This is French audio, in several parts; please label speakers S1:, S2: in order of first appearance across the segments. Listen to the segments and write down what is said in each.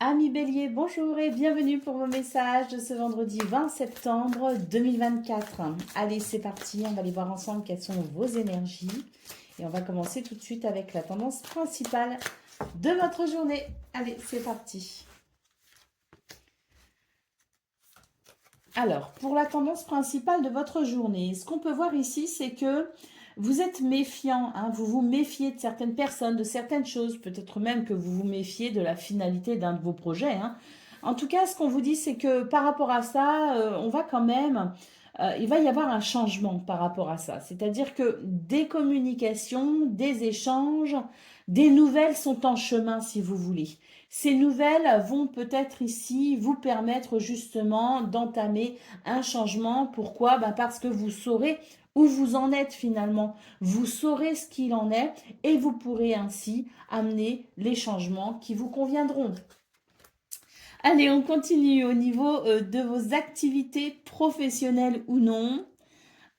S1: Amis Bélier, bonjour et bienvenue pour vos messages de ce vendredi 20 septembre 2024. Allez, c'est parti, on va aller voir ensemble quelles sont vos énergies. Et on va commencer tout de suite avec la tendance principale de votre journée. Allez, c'est parti. Alors, pour la tendance principale de votre journée, ce qu'on peut voir ici, c'est que vous êtes méfiant, hein, vous vous méfiez de certaines personnes, de certaines choses, peut-être même que vous vous méfiez de la finalité d'un de vos projets, hein. En tout cas, ce qu'on vous dit, c'est que par rapport à ça, on va quand même, il va y avoir un changement par rapport à ça. C'est-à-dire que des communications, des échanges, des nouvelles sont en chemin, si vous voulez. Ces nouvelles vont peut-être ici vous permettre justement d'entamer un changement. Pourquoi? Parce que vous saurez où vous en êtes finalement. Vous saurez ce qu'il en est et vous pourrez ainsi amener les changements qui vous conviendront. Allez, on continue au niveau de vos activités professionnelles ou non.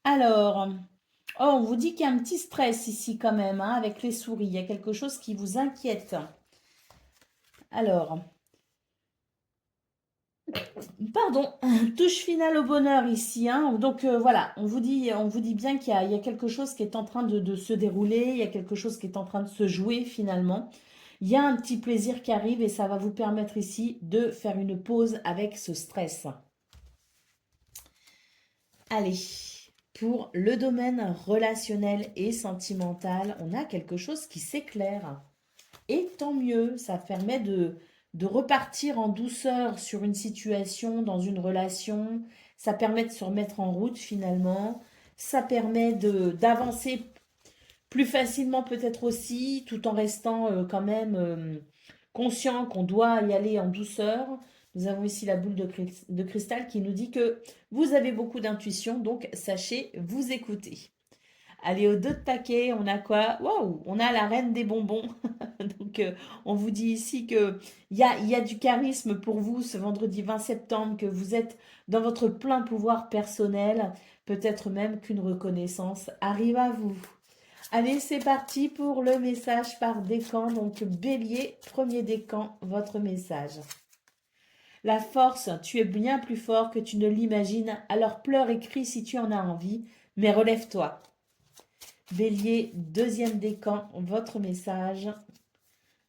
S1: Alors, oh, on vous dit qu'il y a un petit stress ici quand même, hein, avec les souris. Il y a quelque chose qui vous inquiète. Alors, pardon, touche finale au bonheur ici, hein. Donc voilà, on vous dit bien qu'il y a quelque chose qui est en train de se dérouler, il y a quelque chose qui est en train de se jouer finalement. Il y a un petit plaisir qui arrive et ça va vous permettre ici de faire une pause avec ce stress. Allez, pour le domaine relationnel et sentimental, on a quelque chose qui s'éclaire. Et tant mieux, ça permet de repartir en douceur sur une situation, dans une relation. Ça permet de se remettre en route finalement. Ça permet d'avancer plus facilement peut-être aussi, tout en restant quand même conscient qu'on doit y aller en douceur. Nous avons ici la boule de cristal qui nous dit que vous avez beaucoup d'intuition, donc sachez vous écouter. Allez, au dos de paquet, on a quoi? Waouh, on a la reine des bonbons. Donc, on vous dit ici que il y a du charisme pour vous ce vendredi 20 septembre, que vous êtes dans votre plein pouvoir personnel. Peut-être même qu'une reconnaissance arrive à vous. Allez, c'est parti pour le message par décan. Donc, Bélier, premier décan, votre message. La force, tu es bien plus fort que tu ne l'imagines, alors pleure et crie si tu en as envie, mais relève-toi. Bélier, deuxième décan, votre message.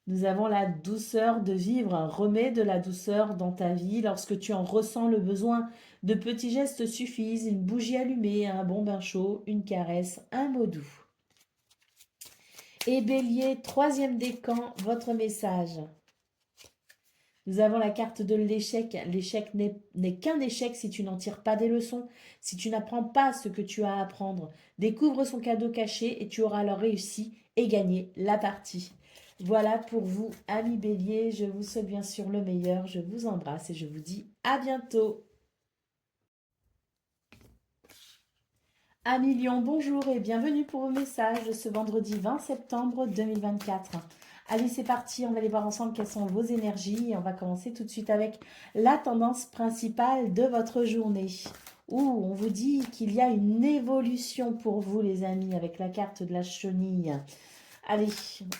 S1: Nous avons la douceur de vivre. Remets de la douceur dans ta vie lorsque tu en ressens le besoin. De petits gestes suffisent, une bougie allumée, un bon bain chaud, une caresse, un mot doux. Et Bélier, troisième décan, votre message. Nous avons la carte de l'échec. L'échec n'est qu'un échec si tu n'en tires pas des leçons, si tu n'apprends pas ce que tu as à apprendre. Découvre son cadeau caché et tu auras alors réussi et gagné la partie. Voilà pour vous, amis Bélier. Je vous souhaite bien sûr le meilleur. Je vous embrasse et je vous dis à bientôt. Amis Lion, bonjour et bienvenue pour vos messages de ce vendredi 20 septembre 2024. Allez, c'est parti, on va aller voir ensemble quelles sont vos énergies et on va commencer tout de suite avec la tendance principale de votre journée. Ouh, on vous dit qu'il y a une évolution pour vous les amis avec la carte de la chenille. Allez,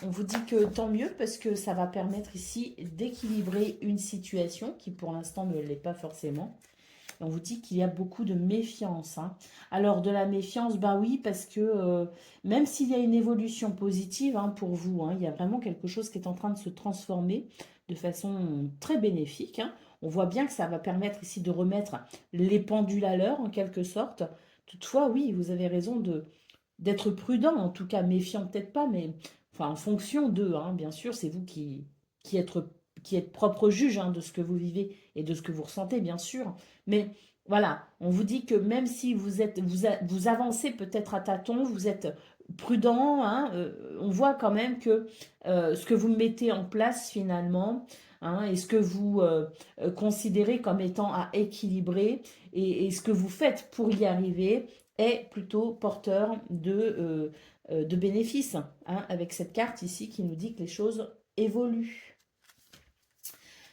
S1: on vous dit que tant mieux parce que ça va permettre ici d'équilibrer une situation qui pour l'instant ne l'est pas forcément. Et on vous dit qu'il y a beaucoup de méfiance, hein. Alors de la méfiance, bah oui, parce que même s'il y a une évolution positive hein, pour vous, hein, il y a vraiment quelque chose qui est en train de se transformer de façon très bénéfique, hein. On voit bien que ça va permettre ici de remettre les pendules à l'heure en quelque sorte. Toutefois, oui, vous avez raison d'être prudent, en tout cas méfiant peut-être pas, mais enfin en fonction d'eux, hein, bien sûr, c'est vous qui êtes, qui êtes propre juge hein, de ce que vous vivez et de ce que vous ressentez, bien sûr. Mais voilà, on vous dit que même si vous avancez peut-être à tâtons, vous êtes prudent, hein, on voit quand même que ce que vous mettez en place finalement, hein, et ce que vous considérez comme étant à équilibrer, et ce que vous faites pour y arriver, est plutôt porteur de bénéfices, hein, avec cette carte ici qui nous dit que les choses évoluent.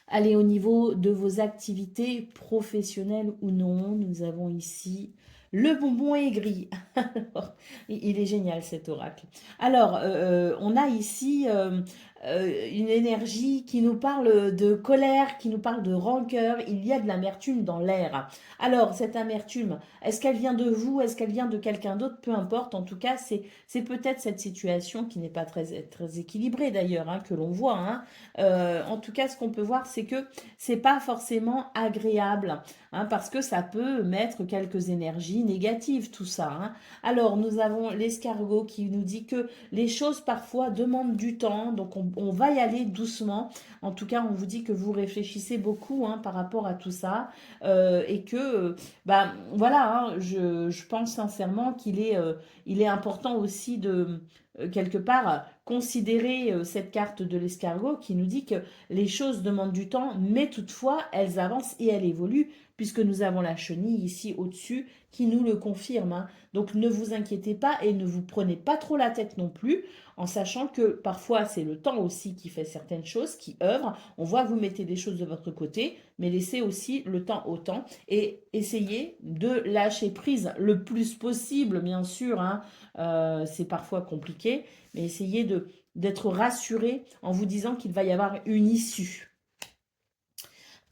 S1: Allez, au niveau de vos activités professionnelles ou non, nous avons ici le bonbon aigri. Alors, il est génial cet oracle. Alors, on a ici une énergie qui nous parle de colère, qui nous parle de rancœur. Il y a de l'amertume dans l'air. Alors, cette amertume, est-ce qu'elle vient de vous? Est-ce qu'elle vient de quelqu'un d'autre? Peu importe. En tout cas, c'est peut-être cette situation qui n'est pas très équilibrée d'ailleurs, hein, que l'on voit. Hein. En tout cas, ce qu'on peut voir, c'est que c'est pas forcément agréable, hein, parce que ça peut mettre quelques énergies négatives, tout ça. Hein. Alors, nous avons l'escargot qui nous dit que les choses parfois demandent du temps, donc on va y aller doucement. En tout cas, on vous dit que vous réfléchissez beaucoup, hein, par rapport à tout ça, et que, bah, voilà, hein, je pense sincèrement il est important aussi de, quelque part, considérer cette carte de l'escargot qui nous dit que les choses demandent du temps, mais toutefois, elles avancent et elles évoluent, puisque nous avons la chenille ici au-dessus qui nous le confirme. Hein. Donc ne vous inquiétez pas et ne vous prenez pas trop la tête non plus, en sachant que parfois c'est le temps aussi qui fait certaines choses, qui œuvrent. On voit que vous mettez des choses de votre côté, mais laissez aussi le temps au temps et essayez de lâcher prise le plus possible, bien sûr. Hein. C'est parfois compliqué, mais essayez d'être rassuré en vous disant qu'il va y avoir une issue.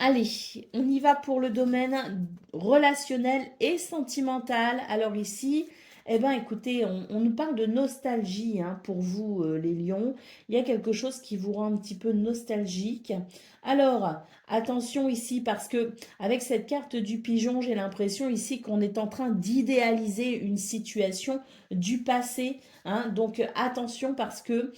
S1: Allez, on y va pour le domaine relationnel et sentimental. Alors ici, eh ben, écoutez, on nous parle de nostalgie, hein, pour vous, les lions. Il y a quelque chose qui vous rend un petit peu nostalgique. Alors, attention ici, parce que avec cette carte du pigeon, j'ai l'impression ici qu'on est en train d'idéaliser une situation du passé. Hein. Donc, attention, parce que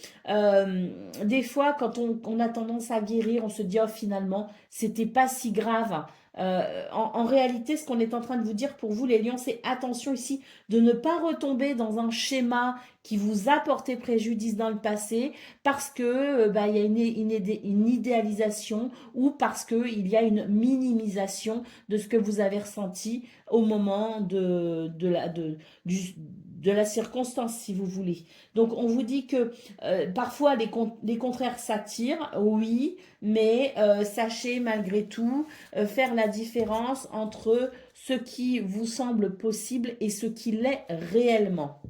S1: des fois, quand on a tendance à guérir, on se dit, oh, finalement, c'était pas si grave. En réalité, ce qu'on est en train de vous dire pour vous, les lions, c'est attention ici de ne pas retomber dans un schéma qui vous a porté préjudice dans le passé parce que bah, il y a une idéalisation ou parce qu'il y a une minimisation de ce que vous avez ressenti au moment de la circonstance, si vous voulez. Donc, on vous dit que parfois les contraires s'attirent, oui, mais sachez malgré tout faire la différence entre ce qui vous semble possible et ce qui l'est réellement.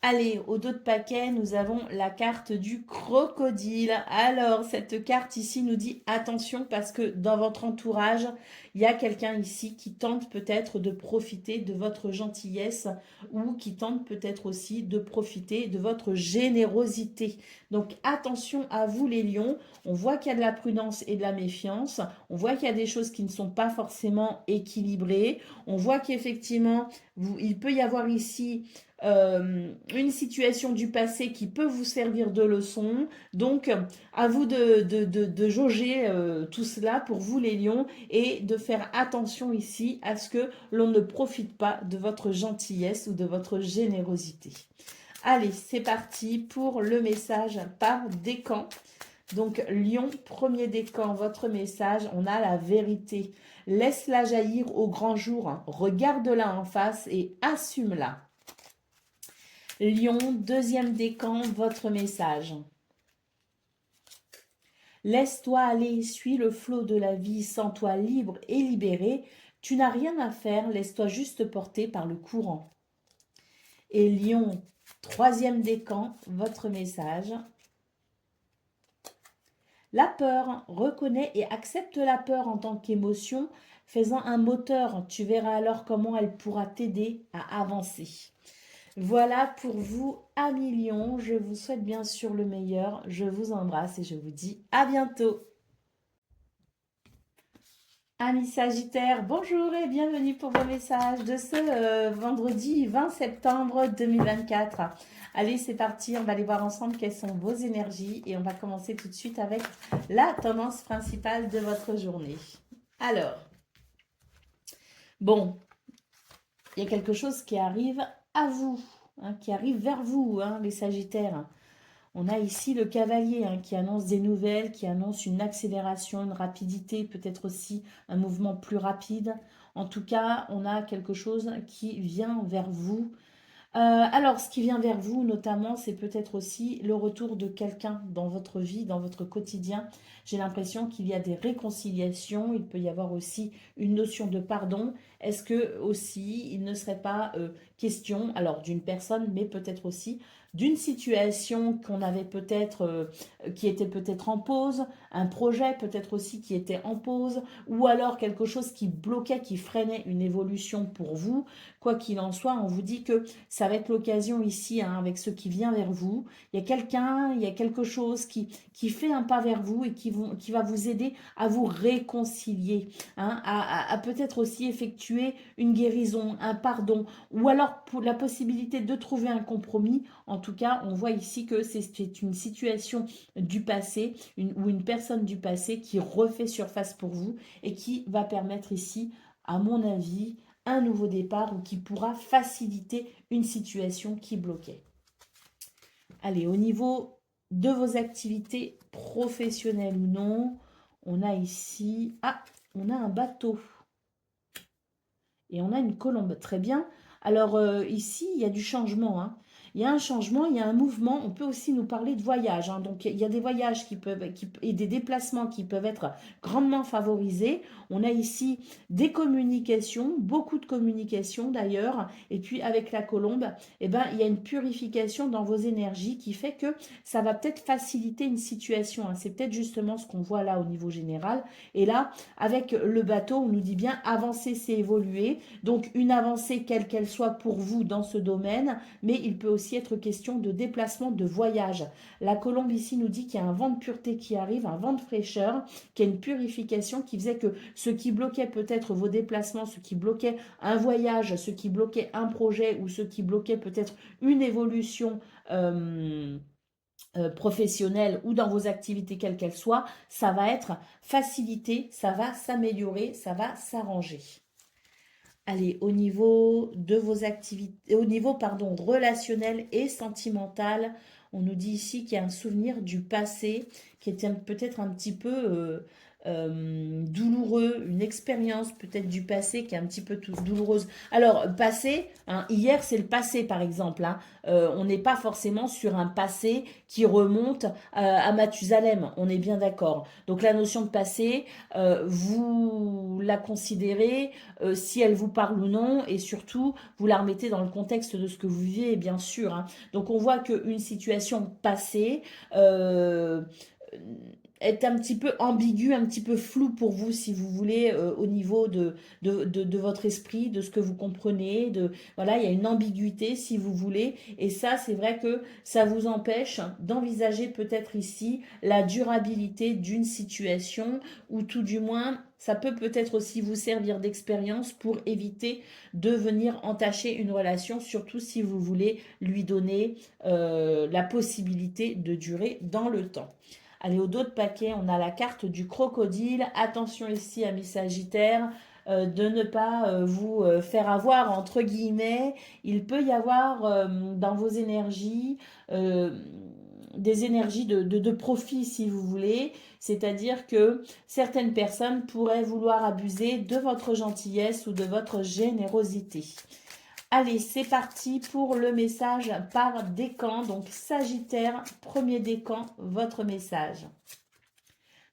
S1: Allez, au dos de paquet, nous avons la carte du crocodile. Alors, cette carte ici nous dit attention parce que dans votre entourage, il y a quelqu'un ici qui tente peut-être de profiter de votre gentillesse ou qui tente peut-être aussi de profiter de votre générosité. Donc, attention à vous les lions. On voit qu'il y a de la prudence et de la méfiance. On voit qu'il y a des choses qui ne sont pas forcément équilibrées. On voit qu'effectivement, il peut y avoir ici une situation du passé qui peut vous servir de leçon. Donc, à vous de jauger tout cela pour vous les lions et de faire attention ici à ce que l'on ne profite pas de votre gentillesse ou de votre générosité. Allez, c'est parti pour le message par décan. Donc, lion, premier décan, votre message, on a la vérité. Laisse-la jaillir au grand jour, regarde-la en face et assume-la. Lion, deuxième décan, votre message. Laisse-toi aller, suis le flot de la vie, sens-toi libre et libéré. Tu n'as rien à faire, laisse-toi juste porter par le courant. Et Lion, troisième décan, votre message. La peur, reconnais et accepte la peur en tant qu'émotion, faisant un moteur. Tu verras alors comment elle pourra t'aider à avancer. Voilà pour vous, amis Lions. Je vous souhaite bien sûr le meilleur. Je vous embrasse et je vous dis à bientôt. Amis Sagittaires, bonjour et bienvenue pour vos messages de ce vendredi 20 septembre 2024. Allez, c'est parti, on va aller voir ensemble quelles sont vos énergies et on va commencer tout de suite avec la tendance principale de votre journée. Alors, bon, il y a quelque chose qui arrive à vous, hein, qui arrive vers vous, hein, les Sagittaires. On a ici le cavalier, hein, qui annonce des nouvelles, qui annonce une accélération, une rapidité, peut-être aussi un mouvement plus rapide. En tout cas, on a quelque chose qui vient vers vous. Alors, ce qui vient vers vous, notamment, c'est peut-être aussi le retour de quelqu'un dans votre vie, dans votre quotidien. J'ai l'impression qu'il y a des réconciliations, il peut y avoir aussi une notion de pardon. Est-ce que aussi, il ne serait pas question, alors d'une personne, mais peut-être aussi d'une situation qu'on avait peut-être, qui était peut-être en pause, un projet peut-être aussi qui était en pause, ou alors quelque chose qui bloquait, qui freinait une évolution pour vous. Quoi qu'il en soit, on vous dit que ça va être l'occasion ici, hein, avec ce qui vient vers vous. Il y a quelqu'un, il y a quelque chose qui fait un pas vers vous et qui va vous aider à vous réconcilier, hein, à peut-être aussi effectuer une guérison, un pardon, ou alors pour la possibilité de trouver un compromis. En tout cas, on voit ici que c'est une situation du passé, ou une personne du passé qui refait surface pour vous et qui va permettre ici, à mon avis, un nouveau départ ou qui pourra faciliter une situation qui bloquait. Allez, au niveau de vos activités professionnelles ou non, on a ici, on a un bateau et on a une colombe. Très bien. Alors ici, il y a du changement, hein. Il y a un changement, il y a un mouvement. On peut aussi nous parler de voyage, hein. Donc, il y a des voyages et des déplacements qui peuvent être grandement favorisés. On a ici des communications, beaucoup de communications d'ailleurs. Et puis, avec la colombe, eh ben, il y a une purification dans vos énergies qui fait que ça va peut-être faciliter une situation, hein. C'est peut-être justement ce qu'on voit là au niveau général. Et là, avec le bateau, on nous dit bien avancer, c'est évoluer. Donc, une avancée, quelle qu'elle soit pour vous dans ce domaine, mais il peut aussi être question de déplacement, de voyage. La colombe ici nous dit qu'il y a un vent de pureté qui arrive, un vent de fraîcheur, qu'il y a une purification qui faisait que ce qui bloquait peut-être vos déplacements, ce qui bloquait un voyage, ce qui bloquait un projet ou ce qui bloquait peut-être une évolution professionnelle ou dans vos activités quelles qu'elles soient, ça va être facilité, ça va s'améliorer, ça va s'arranger. Allez, au niveau de vos activités, au niveau, pardon, relationnel et sentimental, on nous dit ici qu'il y a un souvenir du passé qui était peut-être un petit peu douloureux, une expérience peut-être du passé qui est un petit peu douloureuse. Alors, passé, hein, hier c'est le passé par exemple, hein. On n'est pas forcément sur un passé qui remonte à Mathusalem, on est bien d'accord. Donc la notion de passé, vous la considérez si elle vous parle ou non, et surtout, vous la remettez dans le contexte de ce que vous vivez, bien sûr, hein. Donc, on voit qu'une situation passée est un petit peu ambiguë, un petit peu floue pour vous, si vous voulez, au niveau de votre esprit, de ce que vous comprenez. Voilà, il y a une ambiguïté, si vous voulez. Et ça, c'est vrai que ça vous empêche d'envisager peut-être ici la durabilité d'une situation, ou tout du moins ça peut-être aussi vous servir d'expérience pour éviter de venir entacher une relation, surtout si vous voulez lui donner la possibilité de durer dans le temps. Allez, au dos de paquet, on a la carte du crocodile. Attention ici, amis Sagittaires, de ne pas vous faire avoir, entre guillemets. Il peut y avoir dans vos énergies des énergies de profit, si vous voulez. C'est-à-dire que certaines personnes pourraient vouloir abuser de votre gentillesse ou de votre générosité. Allez, c'est parti pour le message par décan. Donc, Sagittaire, premier décan, votre message.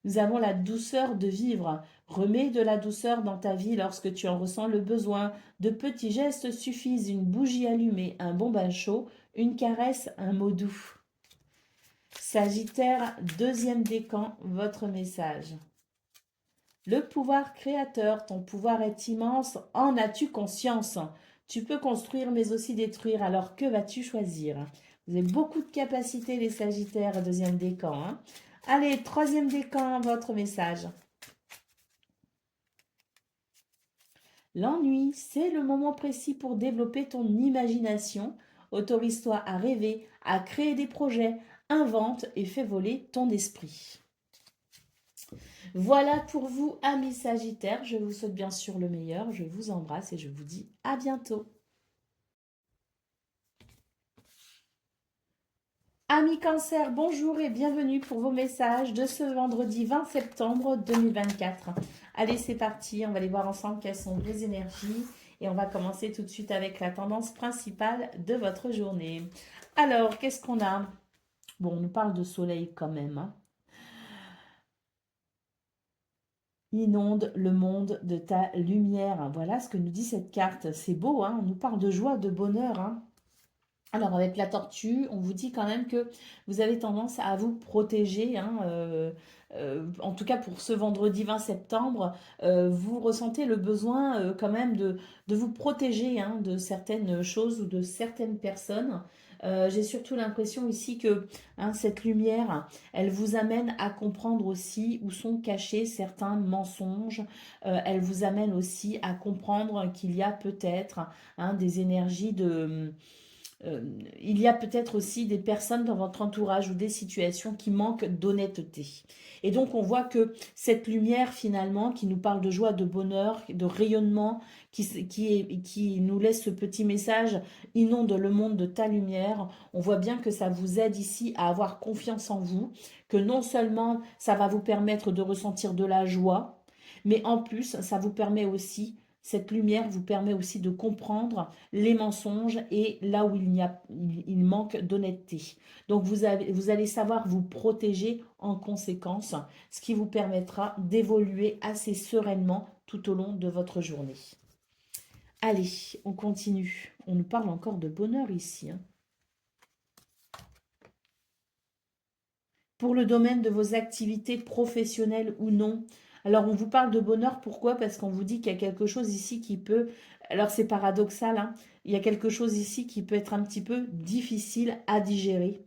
S1: Nous avons la douceur de vivre. Remets de la douceur dans ta vie lorsque tu en ressens le besoin. De petits gestes suffisent, une bougie allumée, un bon bain chaud, une caresse, un mot doux. Sagittaire, deuxième décan, votre message. Le pouvoir créateur, ton pouvoir est immense, en as-tu conscience? Tu peux construire mais aussi détruire, alors que vas-tu choisir? Vous avez beaucoup de capacités les Sagittaires, deuxième décan, hein. Allez, troisième décan, votre message. L'ennui, c'est le moment précis pour développer ton imagination. Autorise-toi à rêver, à créer des projets, invente et fais voler ton esprit. Voilà pour vous, amis Sagittaires. Je vous souhaite bien sûr le meilleur. Je vous embrasse et je vous dis à bientôt. Amis Cancer, bonjour et bienvenue pour vos messages de ce vendredi 20 septembre 2024. Allez, c'est parti. On va aller voir ensemble quelles sont vos énergies. Et on va commencer tout de suite avec la tendance principale de votre journée. Alors, qu'est-ce qu'on a? Bon, on nous parle de soleil quand même, hein. Inonde le monde de ta lumière. Voilà ce que nous dit cette carte. C'est beau, hein? On nous parle de joie, de bonheur, hein? Alors, avec la tortue, on vous dit quand même que vous avez tendance à vous protéger, hein, en tout cas pour ce vendredi 20 septembre, vous ressentez le besoin quand même de vous protéger, hein, de certaines choses ou de certaines personnes. J'ai surtout l'impression ici que, hein, cette lumière, elle vous amène à comprendre aussi où sont cachés certains mensonges. Elle vous amène aussi à comprendre qu'il y a peut-être, hein, des énergies de euh, il y a peut-être aussi des personnes dans votre entourage ou des situations qui manquent d'honnêteté. Et donc on voit que cette lumière finalement qui nous parle de joie, de bonheur, de rayonnement, qui nous laisse ce petit message, inonde le monde de ta lumière, on voit bien que ça vous aide ici à avoir confiance en vous, que non seulement ça va vous permettre de ressentir de la joie, mais en plus ça vous permet aussi, cette lumière vous permet aussi de comprendre les mensonges et là où il manque d'honnêteté. Donc vous allez savoir vous protéger en conséquence, ce qui vous permettra d'évoluer assez sereinement tout au long de votre journée. Allez, on continue. On nous parle encore de bonheur ici, hein. Pour le domaine de vos activités professionnelles ou non. Alors, on vous parle de bonheur, pourquoi? Parce qu'on vous dit qu'il y a quelque chose ici qui peut... Alors, c'est paradoxal, hein. Il y a quelque chose ici qui peut être un petit peu difficile à digérer.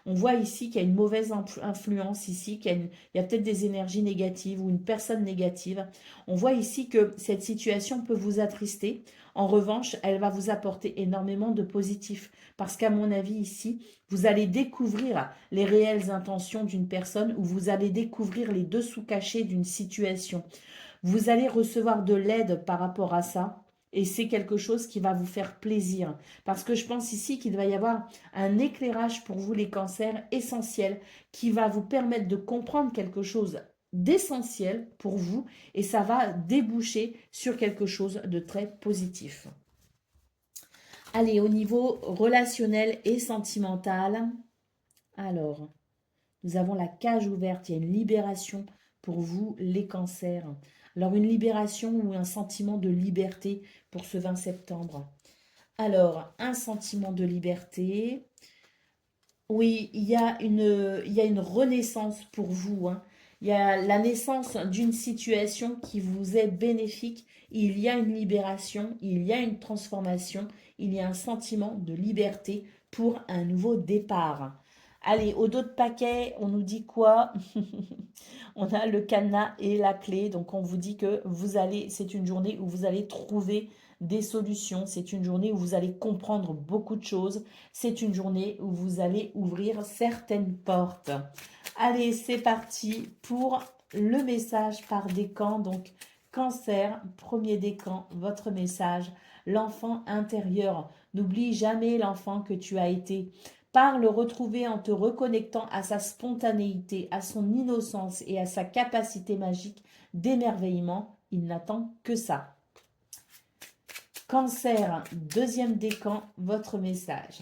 S1: On voit ici qu'il y a une mauvaise influence ici, il y a peut-être des énergies négatives ou une personne négative. On voit ici que cette situation peut vous attrister. En revanche, elle va vous apporter énormément de positif. Parce qu'à mon avis ici, vous allez découvrir les réelles intentions d'une personne ou vous allez découvrir les dessous cachés d'une situation. Vous allez recevoir de l'aide par rapport à ça. Et c'est quelque chose qui va vous faire plaisir. Parce que je pense ici qu'il va y avoir un éclairage pour vous, les cancers, essentiel, qui va vous permettre de comprendre quelque chose d'essentiel pour vous. Et ça va déboucher sur quelque chose de très positif. Allez, au niveau relationnel et sentimental, alors, nous avons la cage ouverte, il y a une libération pour vous, les cancers. Alors, une libération ou un sentiment de liberté pour ce 20 septembre. Alors, un sentiment de liberté. Oui, il y a une renaissance pour vous, hein. Il y a la naissance d'une situation qui vous est bénéfique. Il y a une libération, il y a une transformation, il y a un sentiment de liberté pour un nouveau départ. Allez, au dos de paquet, on nous dit quoi? On a le cadenas et la clé. Donc, on vous dit que c'est une journée où vous allez trouver des solutions. C'est une journée où vous allez comprendre beaucoup de choses. C'est une journée où vous allez ouvrir certaines portes. Allez, c'est parti pour le message par décan. Donc, cancer, premier décan, votre message. L'enfant intérieur. N'oublie jamais l'enfant que tu as été. Par le retrouver en te reconnectant à sa spontanéité, à son innocence et à sa capacité magique d'émerveillement, il n'attend que ça. Cancer, deuxième décan, votre message.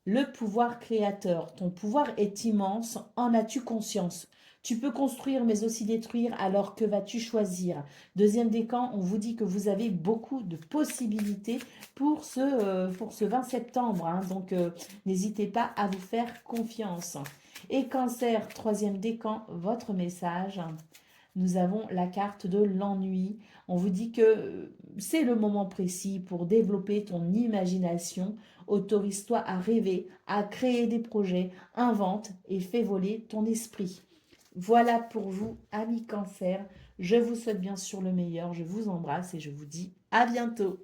S1: Le pouvoir créateur. Ton pouvoir est immense. En as-tu conscience? Tu peux construire mais aussi détruire, alors que vas-tu choisir? Deuxième décan, on vous dit que vous avez beaucoup de possibilités pour ce 20 septembre, hein. Donc, n'hésitez pas à vous faire confiance. Et cancer, troisième décan, votre message. Nous avons la carte de l'ennui. On vous dit que c'est le moment précis pour développer ton imagination. Autorise-toi à rêver, à créer des projets, invente et fais voler ton esprit. Voilà pour vous, amis cancer. Je vous souhaite bien sûr le meilleur. Je vous embrasse et je vous dis à bientôt.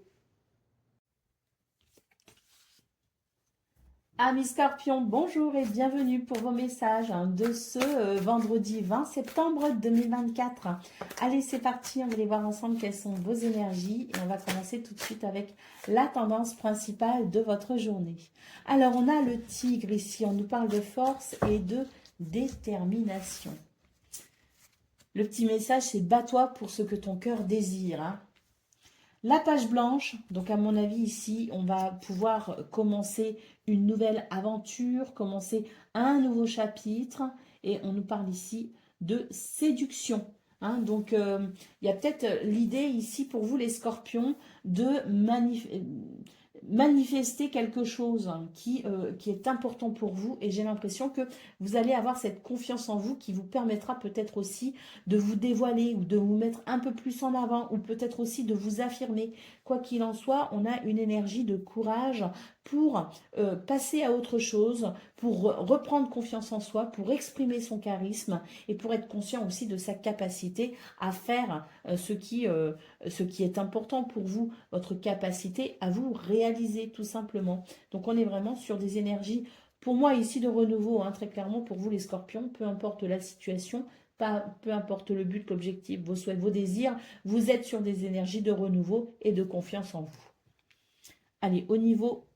S1: Amis Scorpions, bonjour et bienvenue pour vos messages, hein, de ce vendredi 20 septembre 2024. Allez, c'est parti, on va aller voir ensemble quelles sont vos énergies et on va commencer tout de suite avec la tendance principale de votre journée. Alors, on a le tigre ici, on nous parle de force et de détermination. Le petit message, c'est bats-toi pour ce que ton cœur désire, hein. La page blanche, donc à mon avis ici, on va pouvoir commencer une nouvelle aventure, commencer un nouveau chapitre et on nous parle ici de séduction, hein. Donc il y a peut-être l'idée ici pour vous les scorpions de manifester quelque chose qui est important pour vous et j'ai l'impression que vous allez avoir cette confiance en vous qui vous permettra peut-être aussi de vous dévoiler ou de vous mettre un peu plus en avant ou peut-être aussi de vous affirmer. Quoi qu'il en soit, on a une énergie de courage pour passer à autre chose, pour reprendre confiance en soi, pour exprimer son charisme et pour être conscient aussi de sa capacité à faire ce qui est important pour vous, votre capacité à vous réaliser tout simplement. Donc on est vraiment sur des énergies, pour moi ici de renouveau, hein, très clairement pour vous les scorpions, peu importe la situation, peu importe le but, l'objectif, vos souhaits, vos désirs, vous êtes sur des énergies de renouveau et de confiance en vous. Allez, au niveau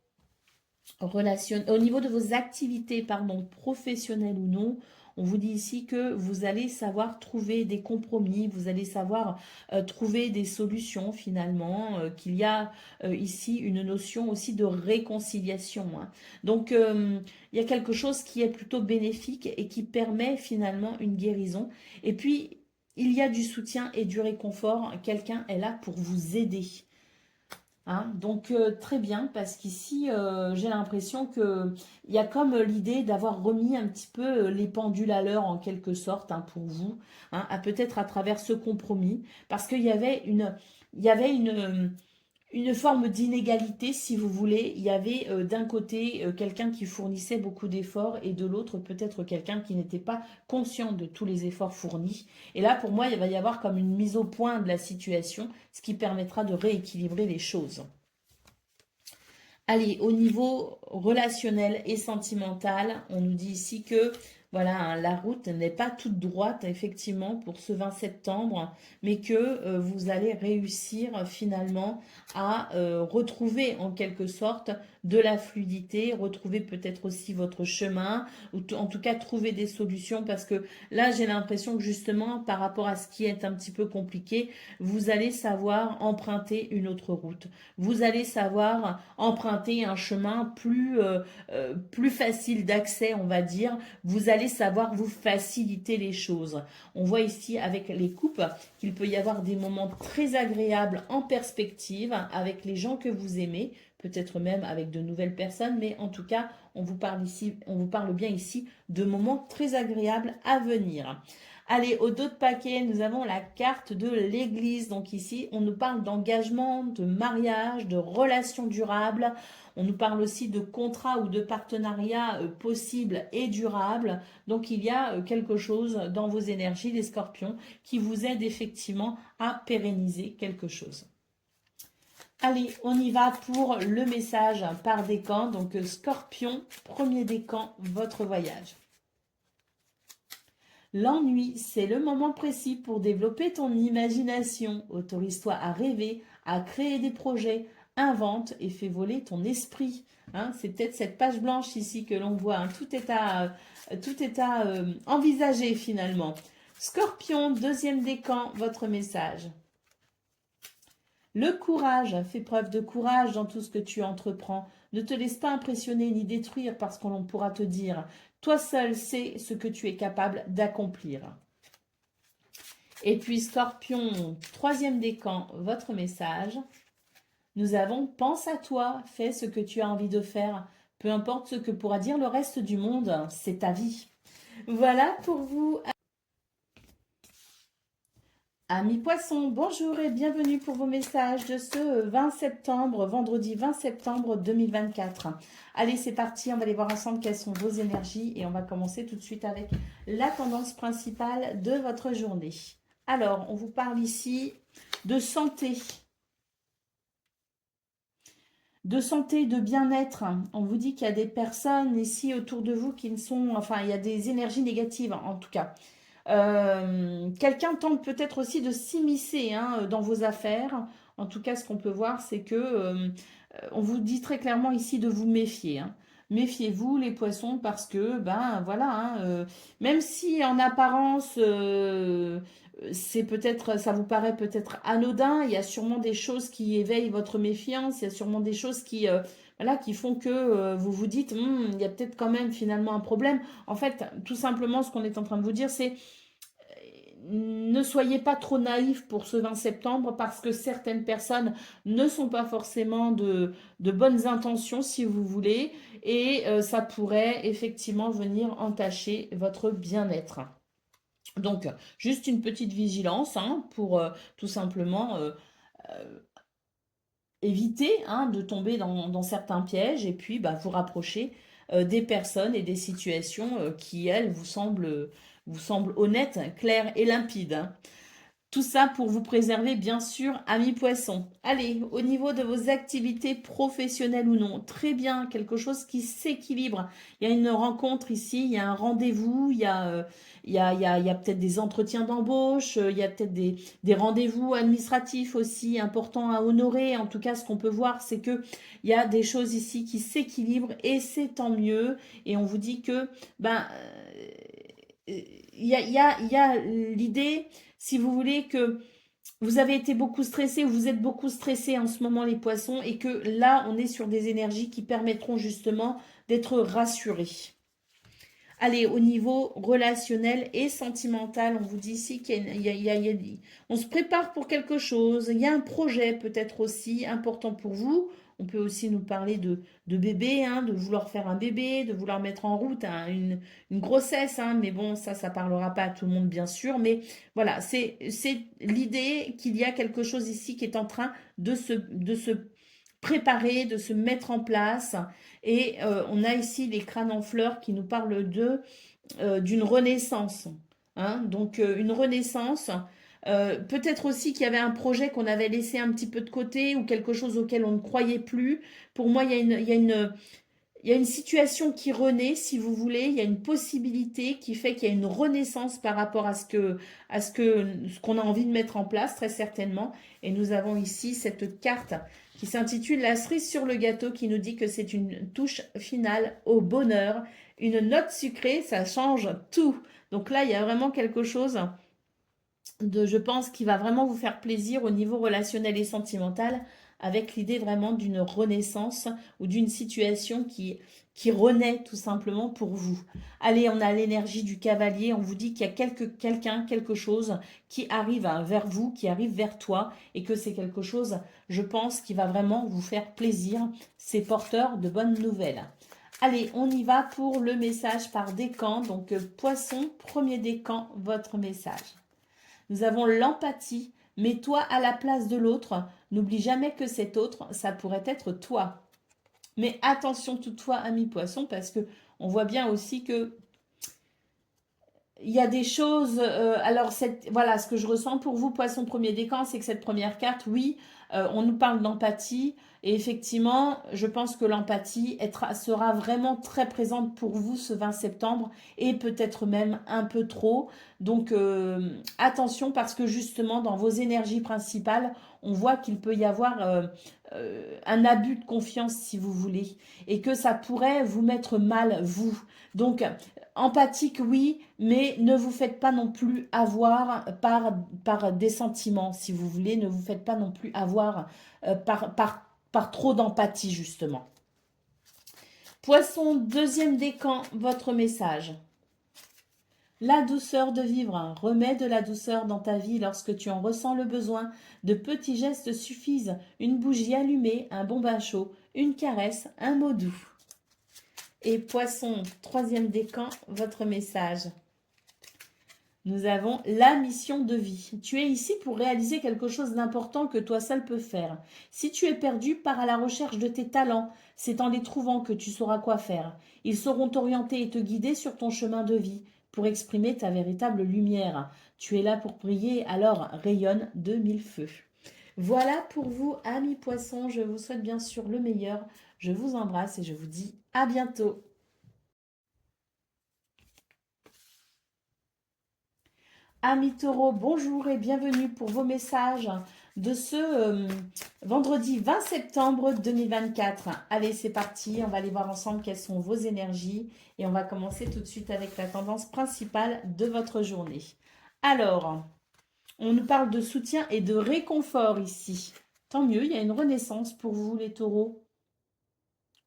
S1: de vos activités, pardon, professionnelles ou non, on vous dit ici que vous allez savoir trouver des compromis, vous allez savoir trouver des solutions finalement, qu'il y a ici une notion aussi de réconciliation, hein. Donc, il y a quelque chose qui est plutôt bénéfique et qui permet finalement une guérison. Et puis, il y a du soutien et du réconfort. Quelqu'un est là pour vous aider. Hein, donc très bien parce qu'ici j'ai l'impression que il y a comme l'idée d'avoir remis un petit peu les pendules à l'heure en quelque sorte, hein, pour vous, hein, peut-être à travers ce compromis parce qu'il y avait une forme d'inégalité, si vous voulez. Il y avait d'un côté quelqu'un qui fournissait beaucoup d'efforts et de l'autre peut-être quelqu'un qui n'était pas conscient de tous les efforts fournis. Et là, pour moi, il va y avoir comme une mise au point de la situation, ce qui permettra de rééquilibrer les choses. Allez, au niveau relationnel et sentimental, on nous dit ici que voilà, hein, la route n'est pas toute droite, effectivement, pour ce 20 septembre, mais que vous allez réussir finalement à retrouver en quelque sorte de la fluidité, retrouver peut-être aussi votre chemin, ou en tout cas trouver des solutions, parce que là, j'ai l'impression que justement, par rapport à ce qui est un petit peu compliqué, vous allez savoir emprunter une autre route. Vous allez savoir emprunter un chemin plus facile d'accès, on va dire. Vous allez savoir vous faciliter les choses. On voit ici avec les coupes qu'il peut y avoir des moments très agréables en perspective avec les gens que vous aimez, peut-être même avec de nouvelles personnes, mais en tout cas, on vous parle bien ici de moments très agréables à venir. Allez, au dos de paquet, nous avons la carte de l'église. Donc ici, on nous parle d'engagement, de mariage, de relations durables. On nous parle aussi de contrats ou de partenariats possibles et durables. Donc il y a quelque chose dans vos énergies, les scorpions, qui vous aide effectivement à pérenniser quelque chose. Allez, on y va pour le message par décan. Donc scorpion, premier décan, votre voyage. L'ennui, c'est le moment précis pour développer ton imagination. Autorise-toi à rêver, à créer des projets, invente et fais voler ton esprit. Hein, c'est peut-être cette page blanche ici que l'on voit, hein. Tout est à envisager finalement. Scorpion, deuxième décan, votre message. Le courage, fais preuve de courage dans tout ce que tu entreprends. Ne te laisse pas impressionner ni détruire par ce qu'on pourra te dire. Toi seul sais ce que tu es capable d'accomplir. Et puis Scorpion, troisième décan, votre message. Nous avons pense à toi, fais ce que tu as envie de faire. Peu importe ce que pourra dire le reste du monde, c'est ta vie. Voilà pour vous. Amis poissons, bonjour et bienvenue pour vos messages de ce 20 septembre, vendredi 20 septembre 2024. Allez, c'est parti, on va aller voir ensemble quelles sont vos énergies et on va commencer tout de suite avec la tendance principale de votre journée. Alors, on vous parle ici de santé. De santé, de bien-être. On vous dit qu'il y a des personnes ici autour de vous qui ne sont... Enfin, il y a des énergies négatives en tout cas. Quelqu'un tente peut-être aussi de s'immiscer, hein, dans vos affaires. En tout cas, ce qu'on peut voir, c'est que on vous dit très clairement ici de vous méfier, hein. Méfiez-vous les poissons parce que, ben voilà, hein, même si en apparence, c'est peut-être, ça vous paraît peut-être anodin, il y a sûrement des choses qui éveillent votre méfiance, il y a sûrement des choses qui, voilà, qui font que vous vous dites, il y a peut-être quand même finalement un problème. En fait, tout simplement, ce qu'on est en train de vous dire, c'est ne soyez pas trop naïfs pour ce 20 septembre parce que certaines personnes ne sont pas forcément de bonnes intentions, si vous voulez, et ça pourrait effectivement venir entacher votre bien-être. Donc, juste une petite vigilance hein, pour tout simplement éviter hein, de tomber dans certains pièges et puis bah, vous rapprocher des personnes et des situations qui, elles, vous semblent honnêtes, claires et limpides. Hein. Tout ça pour vous préserver, bien sûr, amis poissons. Allez, au niveau de vos activités professionnelles ou non, très bien, quelque chose qui s'équilibre. Il y a une rencontre ici, il y a un rendez-vous, il y a peut-être des entretiens d'embauche, il y a peut-être des rendez-vous administratifs aussi importants à honorer. En tout cas, ce qu'on peut voir, c'est que il y a des choses ici qui s'équilibrent et c'est tant mieux. Et on vous dit que, ben, il y a l'idée si vous voulez que vous avez été beaucoup stressé ou vous êtes beaucoup stressé en ce moment les poissons et que là on est sur des énergies qui permettront justement d'être rassurés. Allez, au niveau relationnel et sentimental, on vous dit ici on se prépare pour quelque chose. Il y a un projet peut-être aussi important pour vous. On peut aussi nous parler de bébé, hein, de vouloir faire un bébé, de vouloir mettre en route hein, une grossesse. Hein, mais bon, ça parlera pas à tout le monde, bien sûr. Mais voilà, c'est l'idée qu'il y a quelque chose ici qui est en train de se préparer, de se mettre en place. Et on a ici les crânes en fleurs qui nous parlent d'une renaissance. Hein. Donc une renaissance. Peut-être aussi qu'il y avait un projet qu'on avait laissé un petit peu de côté ou quelque chose auquel on ne croyait plus. Pour moi, il y a une situation qui renaît, si vous voulez. Il y a une possibilité qui fait qu'il y a une renaissance par rapport ce qu'on a envie de mettre en place, très certainement. Et nous avons ici cette carte qui s'intitule La cerise sur le gâteau, qui nous dit que c'est une touche finale au bonheur. Une note sucrée, ça change tout. Donc là, il y a vraiment quelque chose je pense, qui va vraiment vous faire plaisir au niveau relationnel et sentimental, avec l'idée vraiment d'une renaissance ou d'une situation qui renaît tout simplement pour vous. Allez, on a l'énergie du cavalier, on vous dit qu'il y a quelqu'un, quelque chose qui arrive vers vous, qui arrive vers toi, et que c'est quelque chose, je pense, qui va vraiment vous faire plaisir. C'est porteur de bonnes nouvelles. Allez, on y va pour le message par décan. Donc, poisson, premier décan, votre message. Nous avons l'empathie. Mets-toi à la place de l'autre. N'oublie jamais que cet autre, ça pourrait être toi. Mais attention toutefois, ami poisson, parce que on voit bien aussi que il y a des choses. Alors, voilà, ce que je ressens pour vous, poisson premier décan, c'est que cette première carte, oui, on nous parle d'empathie. Et effectivement, je pense que l'empathie sera vraiment très présente pour vous ce 20 septembre et peut-être même un peu trop. Donc, attention parce que justement, dans vos énergies principales, on voit qu'il peut y avoir un abus de confiance, si vous voulez, et que ça pourrait vous mettre mal, vous. Donc, empathique, oui, mais ne vous faites pas non plus avoir par des sentiments, si vous voulez. Ne vous faites pas non plus avoir par trop d'empathie, justement. Poisson, deuxième décan, votre message. La douceur de vivre. Remets de la douceur dans ta vie lorsque tu en ressens le besoin. De petits gestes suffisent. Une bougie allumée, un bon bain chaud, une caresse, un mot doux. Et poisson, troisième décan, votre message. Nous avons la mission de vie. Tu es ici pour réaliser quelque chose d'important que toi seul peux faire. Si tu es perdu, pars à la recherche de tes talents. C'est en les trouvant que tu sauras quoi faire. Ils sauront t'orienter et te guider sur ton chemin de vie pour exprimer ta véritable lumière. Tu es là pour briller, alors rayonne de mille feux. Voilà pour vous, amis poissons. Je vous souhaite bien sûr le meilleur. Je vous embrasse et je vous dis à bientôt. Amis taureaux, bonjour et bienvenue pour vos messages de ce vendredi 20 septembre 2024. Allez, c'est parti, on va aller voir ensemble quelles sont vos énergies et on va commencer tout de suite avec la tendance principale de votre journée. Alors, on nous parle de soutien et de réconfort ici. Tant mieux, il y a une renaissance pour vous les taureaux.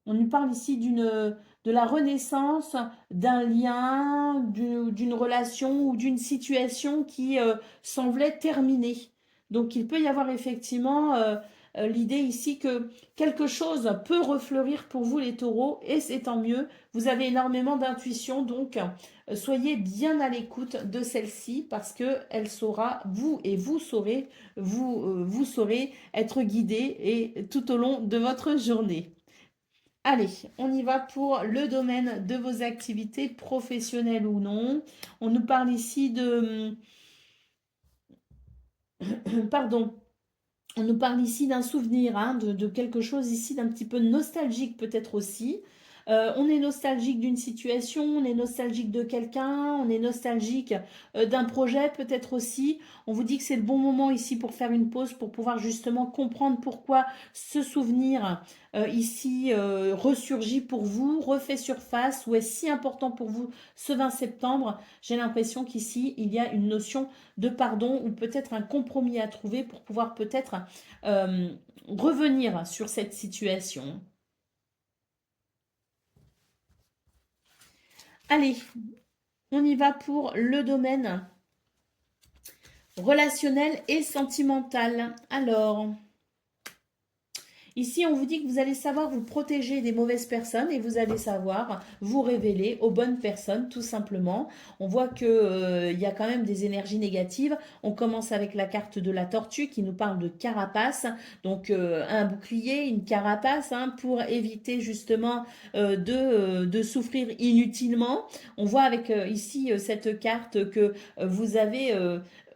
S1: On nous parle ici de de la renaissance d'un lien, d'une relation ou d'une situation qui semblait terminée. Donc il peut y avoir effectivement l'idée ici que quelque chose peut refleurir pour vous les taureaux et c'est tant mieux. Vous avez énormément d'intuition, donc soyez bien à l'écoute de celle-ci parce que elle saura, vous et vous saurez, vous saurez être guidé et tout au long de votre journée. Allez, on y va pour le domaine de vos activités professionnelles ou non. On nous parle ici de... Pardon. On nous parle ici d'un souvenir, hein, de quelque chose ici d'un petit peu nostalgique peut-être aussi. On est nostalgique d'une situation, on est nostalgique de quelqu'un, on est nostalgique d'un projet peut-être aussi. On vous dit que c'est le bon moment ici pour faire une pause, pour pouvoir justement comprendre pourquoi ce souvenir ici ressurgit pour vous, refait surface ou est si important pour vous ce 20 septembre. J'ai l'impression qu'ici, il y a une notion de pardon ou peut-être un compromis à trouver pour pouvoir peut-être euh, revenir sur cette situation. Allez, on y va pour le domaine relationnel et sentimental. Alors, ici, on vous dit que vous allez savoir vous protéger des mauvaises personnes et vous allez savoir vous révéler aux bonnes personnes, tout simplement. On voit que il y a quand même des énergies négatives. On commence avec la carte de la tortue qui nous parle de carapace. Donc, un bouclier, une carapace, hein, pour éviter justement de souffrir inutilement. On voit avec ici cette carte que vous avez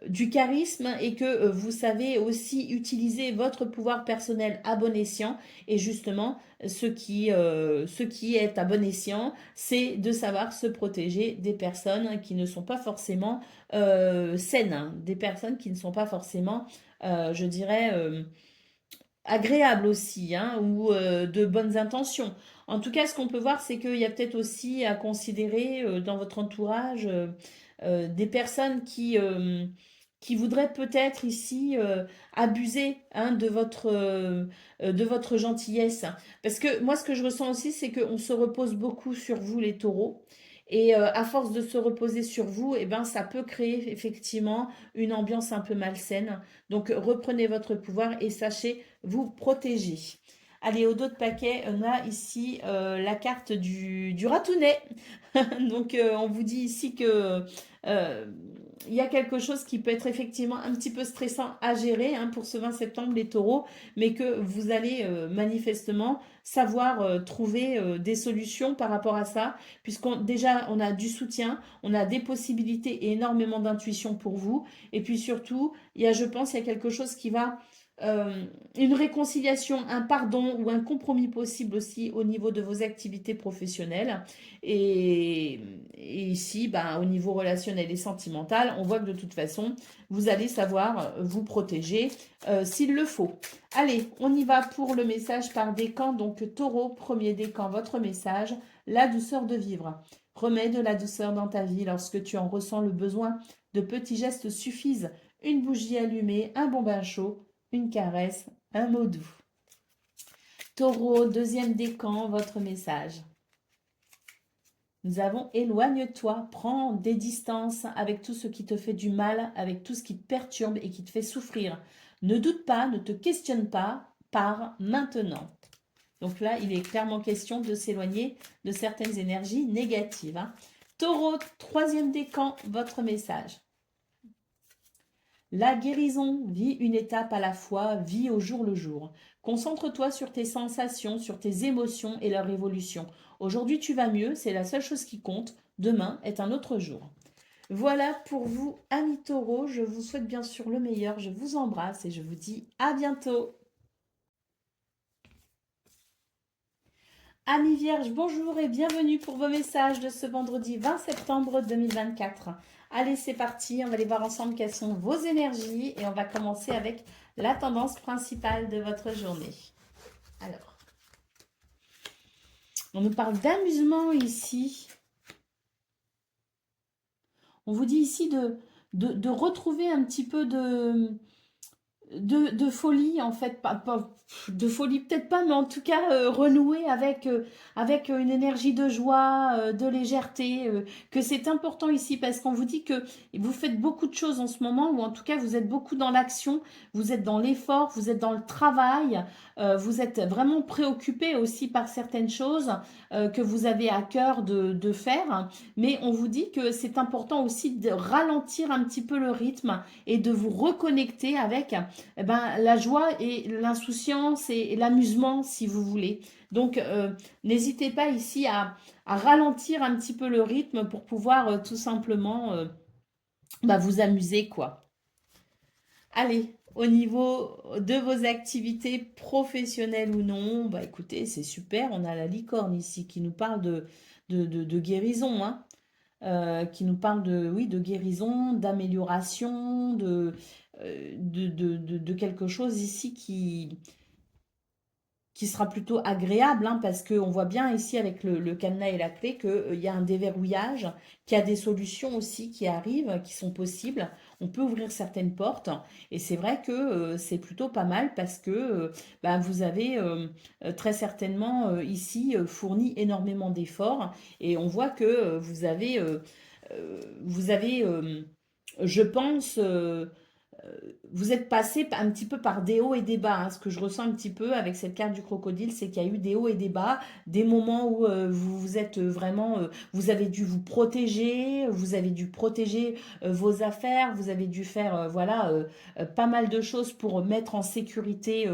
S1: du charisme et que vous savez aussi utiliser votre pouvoir personnel à bon escient. Et justement, ce qui est à bon escient, c'est de savoir se protéger des personnes qui ne sont pas forcément saines, hein, des personnes qui ne sont pas forcément, je dirais, agréables aussi, hein, ou de bonnes intentions. En tout cas, ce qu'on peut voir, c'est qu'il y a peut-être aussi à considérer dans votre entourage des personnes qui voudraient peut-être ici abuser, hein, de votre gentillesse. Parce que moi, ce que je ressens aussi, c'est qu'on se repose beaucoup sur vous, les taureaux. Et à force de se reposer sur vous, eh ben, ça peut créer effectivement une ambiance un peu malsaine. Donc reprenez votre pouvoir et sachez vous protéger. Allez, au dos de paquet, on a ici la carte du ratounet. Donc, on vous dit ici que euh, il y a quelque chose qui peut être effectivement un petit peu stressant à gérer, hein, pour ce 20 septembre, les taureaux, mais que vous allez manifestement savoir trouver des solutions par rapport à ça, puisqu'on déjà on a du soutien, on a des possibilités et énormément d'intuition pour vous, et puis surtout, je pense, il y a quelque chose qui va euh, une réconciliation, un pardon ou un compromis possible aussi au niveau de vos activités professionnelles. Et ici, ben, au niveau relationnel et sentimental, on voit que de toute façon, vous allez savoir vous protéger s'il le faut. Allez, on y va pour le message par décan. Donc, taureau, premier décan, votre message, la douceur de vivre. Remets de la douceur dans ta vie lorsque tu en ressens le besoin. De petits gestes suffisent. Une bougie allumée, un bon bain chaud, une caresse, un mot doux. Taureau, deuxième décan, votre message. Nous avons éloigne-toi, prends des distances avec tout ce qui te fait du mal, avec tout ce qui te perturbe et qui te fait souffrir. Ne doute pas, ne te questionne pas, pars maintenant. Donc là, il est clairement question de s'éloigner de certaines énergies négatives, hein. Taureau, troisième décan, votre message. La guérison, vis une étape à la fois, vis au jour le jour. Concentre-toi sur tes sensations, sur tes émotions et leur évolution. Aujourd'hui, tu vas mieux, c'est la seule chose qui compte. Demain est un autre jour. Voilà pour vous, amis taureaux. Je vous souhaite bien sûr le meilleur. Je vous embrasse et je vous dis à bientôt. Amis vierges, bonjour et bienvenue pour vos messages de ce vendredi 20 septembre 2024. Allez, c'est parti, on va aller voir ensemble quelles sont vos énergies et on va commencer avec la tendance principale de votre journée. Alors, on nous parle d'amusement ici. On vous dit ici de retrouver un petit peu de folie en fait, de folie peut-être pas, mais en tout cas renouer avec une énergie de joie, de légèreté, que c'est important ici parce qu'on vous dit que vous faites beaucoup de choses en ce moment, ou en tout cas vous êtes beaucoup dans l'action, vous êtes dans l'effort, vous êtes dans le travail, vous êtes vraiment préoccupé aussi par certaines choses que vous avez à cœur de faire, mais on vous dit que c'est important aussi de ralentir un petit peu le rythme et de vous reconnecter avec eh ben, la joie et l'insouciance et l'amusement, si vous voulez. Donc, n'hésitez pas ici à ralentir un petit peu le rythme pour pouvoir tout simplement bah, vous amuser, quoi. Allez, au niveau de vos activités professionnelles ou non, bah écoutez, c'est super. On a la licorne ici qui nous parle de guérison, hein, qui nous parle de, oui, de guérison, d'amélioration, de quelque chose ici qui sera plutôt agréable, hein, parce qu'on voit bien ici avec le cadenas et la clé qu'il y a un déverrouillage, qu'il y a des solutions aussi qui arrivent, qui sont possibles. On peut ouvrir certaines portes et c'est vrai que c'est plutôt pas mal parce que bah, vous avez très certainement ici fourni énormément d'efforts et on voit que vous avez je pense, vous êtes passé un petit peu par des hauts et des bas, hein. Ce que je ressens un petit peu avec cette carte du crocodile, c'est qu'il y a eu des hauts et des bas, des moments où vous vous êtes vraiment, vous avez dû vous avez dû protéger vos affaires, vous avez dû faire, voilà, pas mal de choses pour mettre en sécurité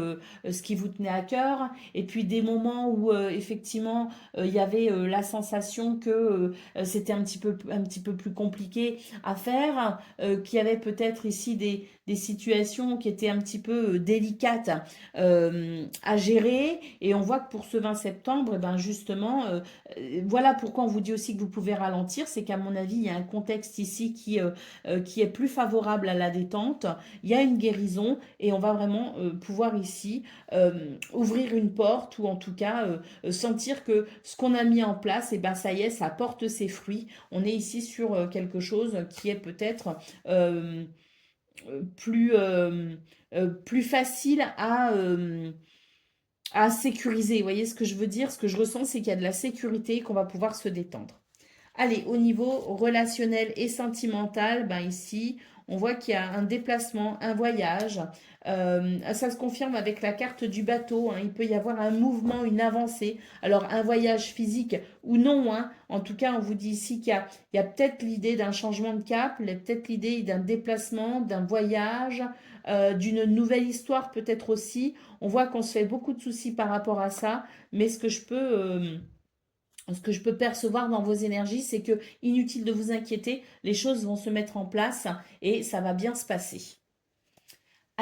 S1: ce qui vous tenait à cœur. Et puis des moments où effectivement il y avait la sensation que c'était un petit peu plus compliqué à faire, qu'il y avait peut-être ici des situations qui étaient un petit peu délicates à gérer. Et on voit que pour ce 20 septembre, eh ben justement, voilà pourquoi on vous dit aussi que vous pouvez ralentir. C'est qu'à mon avis, il y a un contexte ici qui est plus favorable à la détente. Il y a une guérison et on va vraiment pouvoir ici ouvrir une porte ou en tout cas sentir que ce qu'on a mis en place, et ben ça y est, ça porte ses fruits. On est ici sur quelque chose qui est peut-être plus, plus facile à sécuriser. Vous voyez ce que je veux dire? Ce que je ressens, c'est qu'il y a de la sécurité et qu'on va pouvoir se détendre. Allez, au niveau relationnel et sentimental, ben ici, on voit qu'il y a un déplacement, un voyage. Ça se confirme avec la carte du bateau, hein. Il peut y avoir un mouvement, une avancée. Alors, un voyage physique ou non, hein. En tout cas, on vous dit ici il y a peut-être l'idée d'un changement de cap, il y a peut-être l'idée d'un déplacement, d'un voyage, d'une nouvelle histoire peut-être aussi. On voit qu'on se fait beaucoup de soucis par rapport à ça, mais ce que je peux percevoir dans vos énergies, c'est que inutile de vous inquiéter, les choses vont se mettre en place et ça va bien se passer.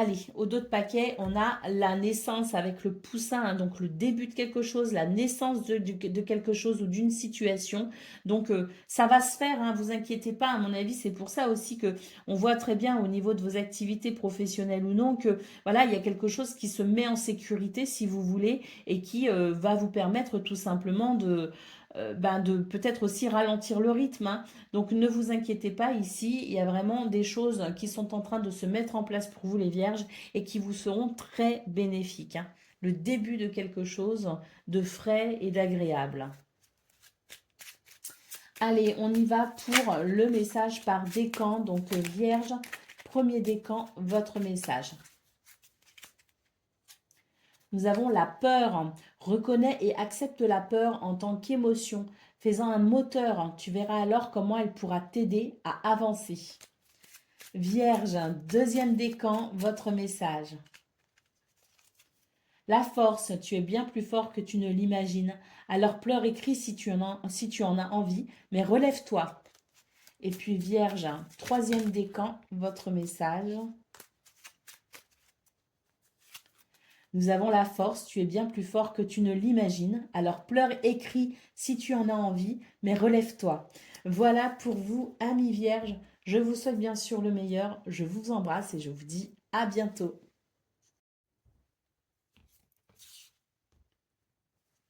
S1: Allez, au dos de paquet, on a la naissance avec le poussin, hein, donc le début de quelque chose, la naissance de quelque chose ou d'une situation. Donc ça va se faire, hein, vous inquiétez pas. À mon avis, c'est pour ça aussi que on voit très bien au niveau de vos activités professionnelles ou non que voilà, il y a quelque chose qui se met en sécurité, si vous voulez, et qui va vous permettre tout simplement de peut-être aussi ralentir le rythme, hein. Donc ne vous inquiétez pas, ici, il y a vraiment des choses qui sont en train de se mettre en place pour vous les vierges et qui vous seront très bénéfiques, hein. Le début de quelque chose de frais et d'agréable. Allez, on y va pour le message par décan. Donc vierge, premier décan, votre message. Nous avons la peur. Reconnais et accepte la peur en tant qu'émotion, faisant un moteur. Tu verras alors comment elle pourra t'aider à avancer. Vierge, deuxième décan, votre message. La force, tu es bien plus fort que tu ne l'imagines. Alors pleure et crie si tu en as envie, mais relève-toi. Et puis Vierge, troisième décan, votre message. Nous avons la force, tu es bien plus fort que tu ne l'imagines. Alors pleure et crie si tu en as envie, mais relève-toi. Voilà pour vous, amis vierges. Je vous souhaite bien sûr le meilleur. Je vous embrasse et je vous dis à bientôt.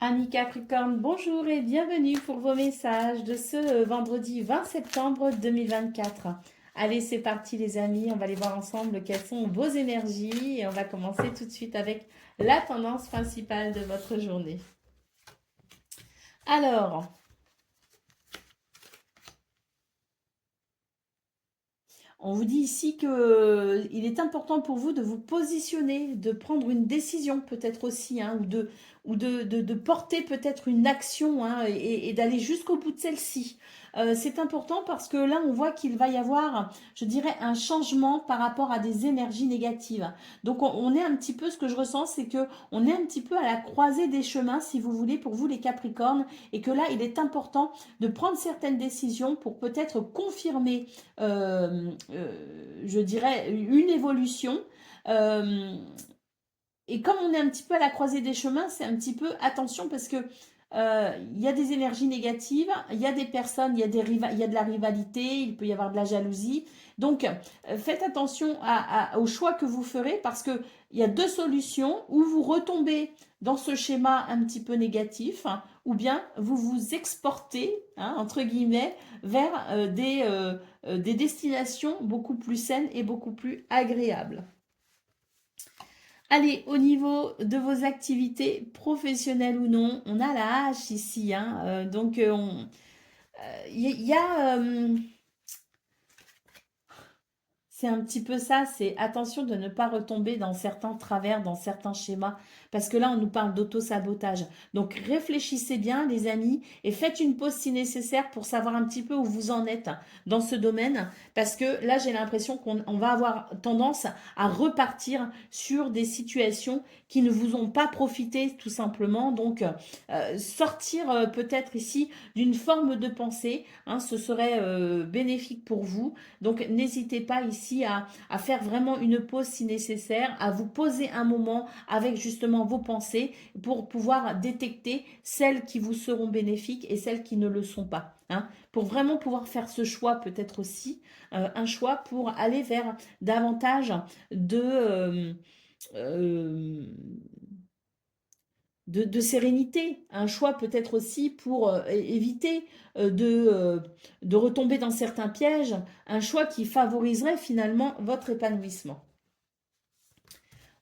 S1: Amis Capricorne, bonjour et bienvenue pour vos messages de ce vendredi 20 septembre 2024. Allez, c'est parti les amis, on va aller voir ensemble quelles sont vos énergies et on va commencer tout de suite avec la tendance principale de votre journée. Alors, on vous dit ici que il est important pour vous de vous positionner, de prendre une décision peut-être aussi, hein, ou de porter peut-être une action, hein, et d'aller jusqu'au bout de celle-ci. C'est important parce que là, on voit qu'il va y avoir, je dirais, un changement par rapport à des énergies négatives. Donc, on est un petit peu, ce que je ressens, c'est que on est un petit peu à la croisée des chemins, si vous voulez, pour vous les Capricornes, et que là, il est important de prendre certaines décisions pour peut-être confirmer je dirais, une évolution. Euh, et comme on est un petit peu à la croisée des chemins, c'est un petit peu attention parce que il y a des énergies négatives, il y a des personnes, il y a de la rivalité, il peut y avoir de la jalousie. Donc, faites attention aux choix que vous ferez parce que il y a deux solutions où vous retombez dans ce schéma un petit peu négatif, hein, ou bien vous vous exportez, hein, entre guillemets, vers des destinations beaucoup plus saines et beaucoup plus agréables. Allez, au niveau de vos activités professionnelles ou non, on a la hache ici, hein, donc il y a, c'est un petit peu ça, c'est attention de ne pas retomber dans certains travers, dans certains schémas, parce que là, on nous parle d'auto-sabotage. Donc, réfléchissez bien, les amis, et faites une pause si nécessaire pour savoir un petit peu où vous en êtes dans ce domaine, parce que là, j'ai l'impression qu'on va avoir tendance à repartir sur des situations qui ne vous ont pas profité, tout simplement. Donc, sortir peut-être ici d'une forme de pensée, hein, ce serait bénéfique pour vous. Donc, n'hésitez pas ici à faire vraiment une pause si nécessaire, à vous poser un moment avec justement vos pensées pour pouvoir détecter celles qui vous seront bénéfiques et celles qui ne le sont pas. Hein, pour vraiment pouvoir faire ce choix peut-être aussi, un choix pour aller vers davantage de, euh, de sérénité, un choix peut-être aussi pour éviter de retomber dans certains pièges, un choix qui favoriserait finalement votre épanouissement.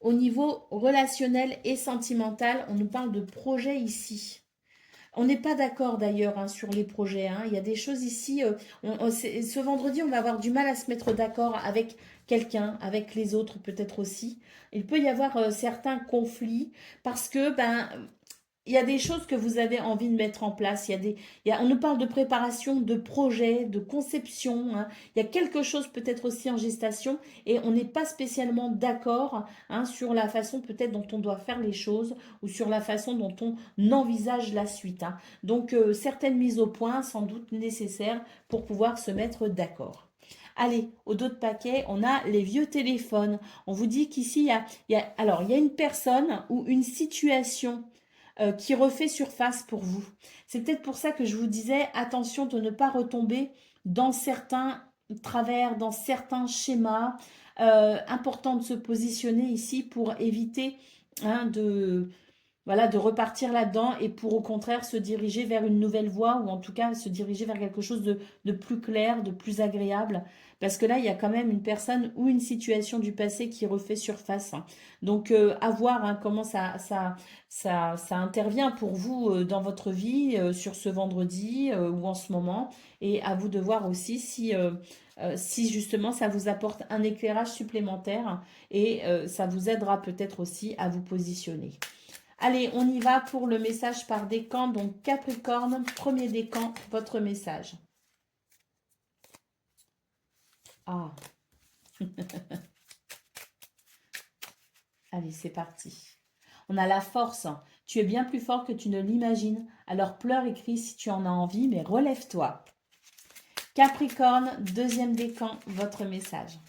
S1: Au niveau relationnel et sentimental, on nous parle de projets ici. On n'est pas d'accord d'ailleurs, hein, sur les projets, hein. Il y a des choses ici. Ce vendredi, on va avoir du mal à se mettre d'accord avec quelqu'un, avec les autres peut-être aussi. Il peut y avoir certains conflits parce que il y a des choses que vous avez envie de mettre en place. On nous parle de préparation, de projet, de conception, hein. Il y a quelque chose peut-être aussi en gestation et on n'est pas spécialement d'accord, hein, sur la façon peut-être dont on doit faire les choses ou sur la façon dont on envisage la suite, hein. Donc, certaines mises au point sans doute nécessaires pour pouvoir se mettre d'accord. Allez, au dos de paquet, on a les vieux téléphones. On vous dit qu'ici, alors, il y a une personne ou une situation qui refait surface pour vous. C'est peut-être pour ça que je vous disais, attention de ne pas retomber dans certains travers, dans certains schémas. Important de se positionner ici pour éviter, hein, voilà, de repartir là-dedans et pour au contraire se diriger vers une nouvelle voie ou en tout cas se diriger vers quelque chose de plus clair, de plus agréable. Parce que là, il y a quand même une personne ou une situation du passé qui refait surface, hein. Donc, à voir, hein, comment ça intervient pour vous dans votre vie sur ce vendredi ou en ce moment. Et à vous de voir aussi si justement ça vous apporte un éclairage supplémentaire et ça vous aidera peut-être aussi à vous positionner. Allez, on y va pour le message par décan. Donc, Capricorne, premier décan, votre message. Ah, allez, c'est parti. On a la force. Tu es bien plus fort que tu ne l'imagines. Alors pleure et crie si tu en as envie, mais relève-toi. Capricorne, deuxième décan, votre message.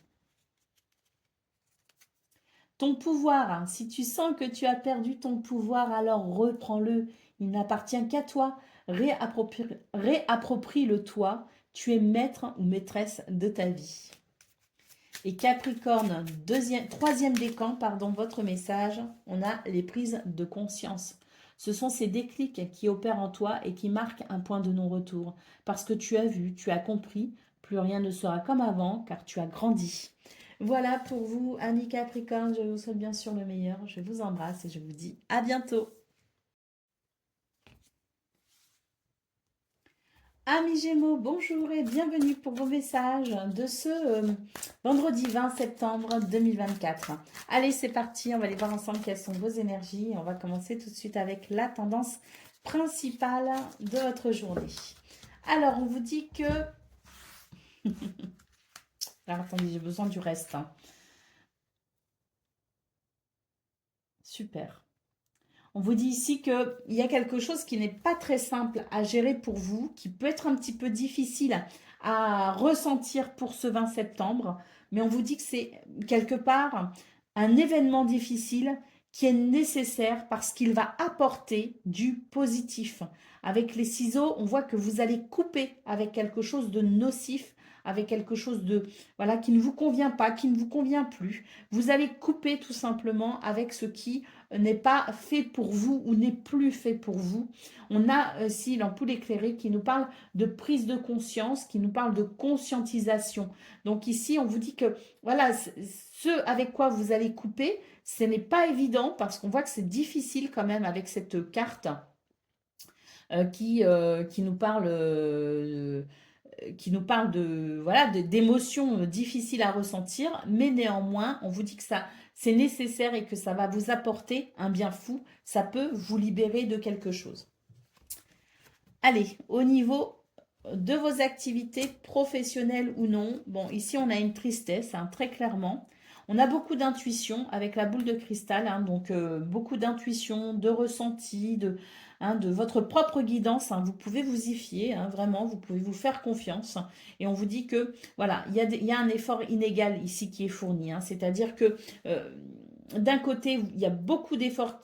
S1: Ton pouvoir, hein, si tu sens que tu as perdu ton pouvoir, alors reprends-le. Il n'appartient qu'à toi. Réapproprie-le toi. Tu es maître ou maîtresse de ta vie. Et Capricorne, troisième décan, pardon, votre message, on a les prises de conscience. Ce sont ces déclics qui opèrent en toi et qui marquent un point de non-retour. Parce que tu as vu, tu as compris Plus rien ne sera comme avant, car tu as grandi. Voilà pour vous, amis Capricorne. Je vous souhaite bien sûr le meilleur. Je vous embrasse et je vous dis à bientôt. Amis Gémeaux, bonjour et bienvenue pour vos messages de ce vendredi 20 septembre 2024. Allez, c'est parti, on va aller voir ensemble quelles sont vos énergies. On va commencer tout de suite avec la tendance principale de votre journée. Alors, on vous dit que... Alors, attendez, j'ai besoin du reste. Super. On vous dit ici qu'il y a quelque chose qui n'est pas très simple à gérer pour vous, qui peut être un petit peu difficile à ressentir pour ce 20 septembre, mais on vous dit que c'est quelque part un événement difficile qui est nécessaire parce qu'il va apporter du positif. Avec les ciseaux, on voit que vous allez couper avec quelque chose de nocif, avec quelque chose de voilà qui ne vous convient pas, qui ne vous convient plus. Vous allez couper tout simplement avec ce qui n'est pas fait pour vous ou n'est plus fait pour vous. On a ici l'ampoule éclairée qui nous parle de prise de conscience, qui nous parle de conscientisation. Donc ici, on vous dit que voilà, ce avec quoi vous allez couper, ce n'est pas évident parce qu'on voit que c'est difficile quand même avec cette carte qui nous parle de voilà d'émotions difficiles à ressentir, mais néanmoins, on vous dit que ça c'est nécessaire et que ça va vous apporter un bien fou, ça peut vous libérer de quelque chose. Allez, au niveau de vos activités professionnelles ou non, bon, ici on a une tristesse, hein, très clairement. On a beaucoup d'intuition avec la boule de cristal, hein, donc beaucoup d'intuition, de ressenti, de votre propre guidance. Hein, vous pouvez vous y fier, hein, vraiment, vous pouvez vous faire confiance. Et on vous dit que, voilà, il y a un effort inégal ici qui est fourni. Hein, c'est-à-dire que d'un côté, il y a beaucoup d'efforts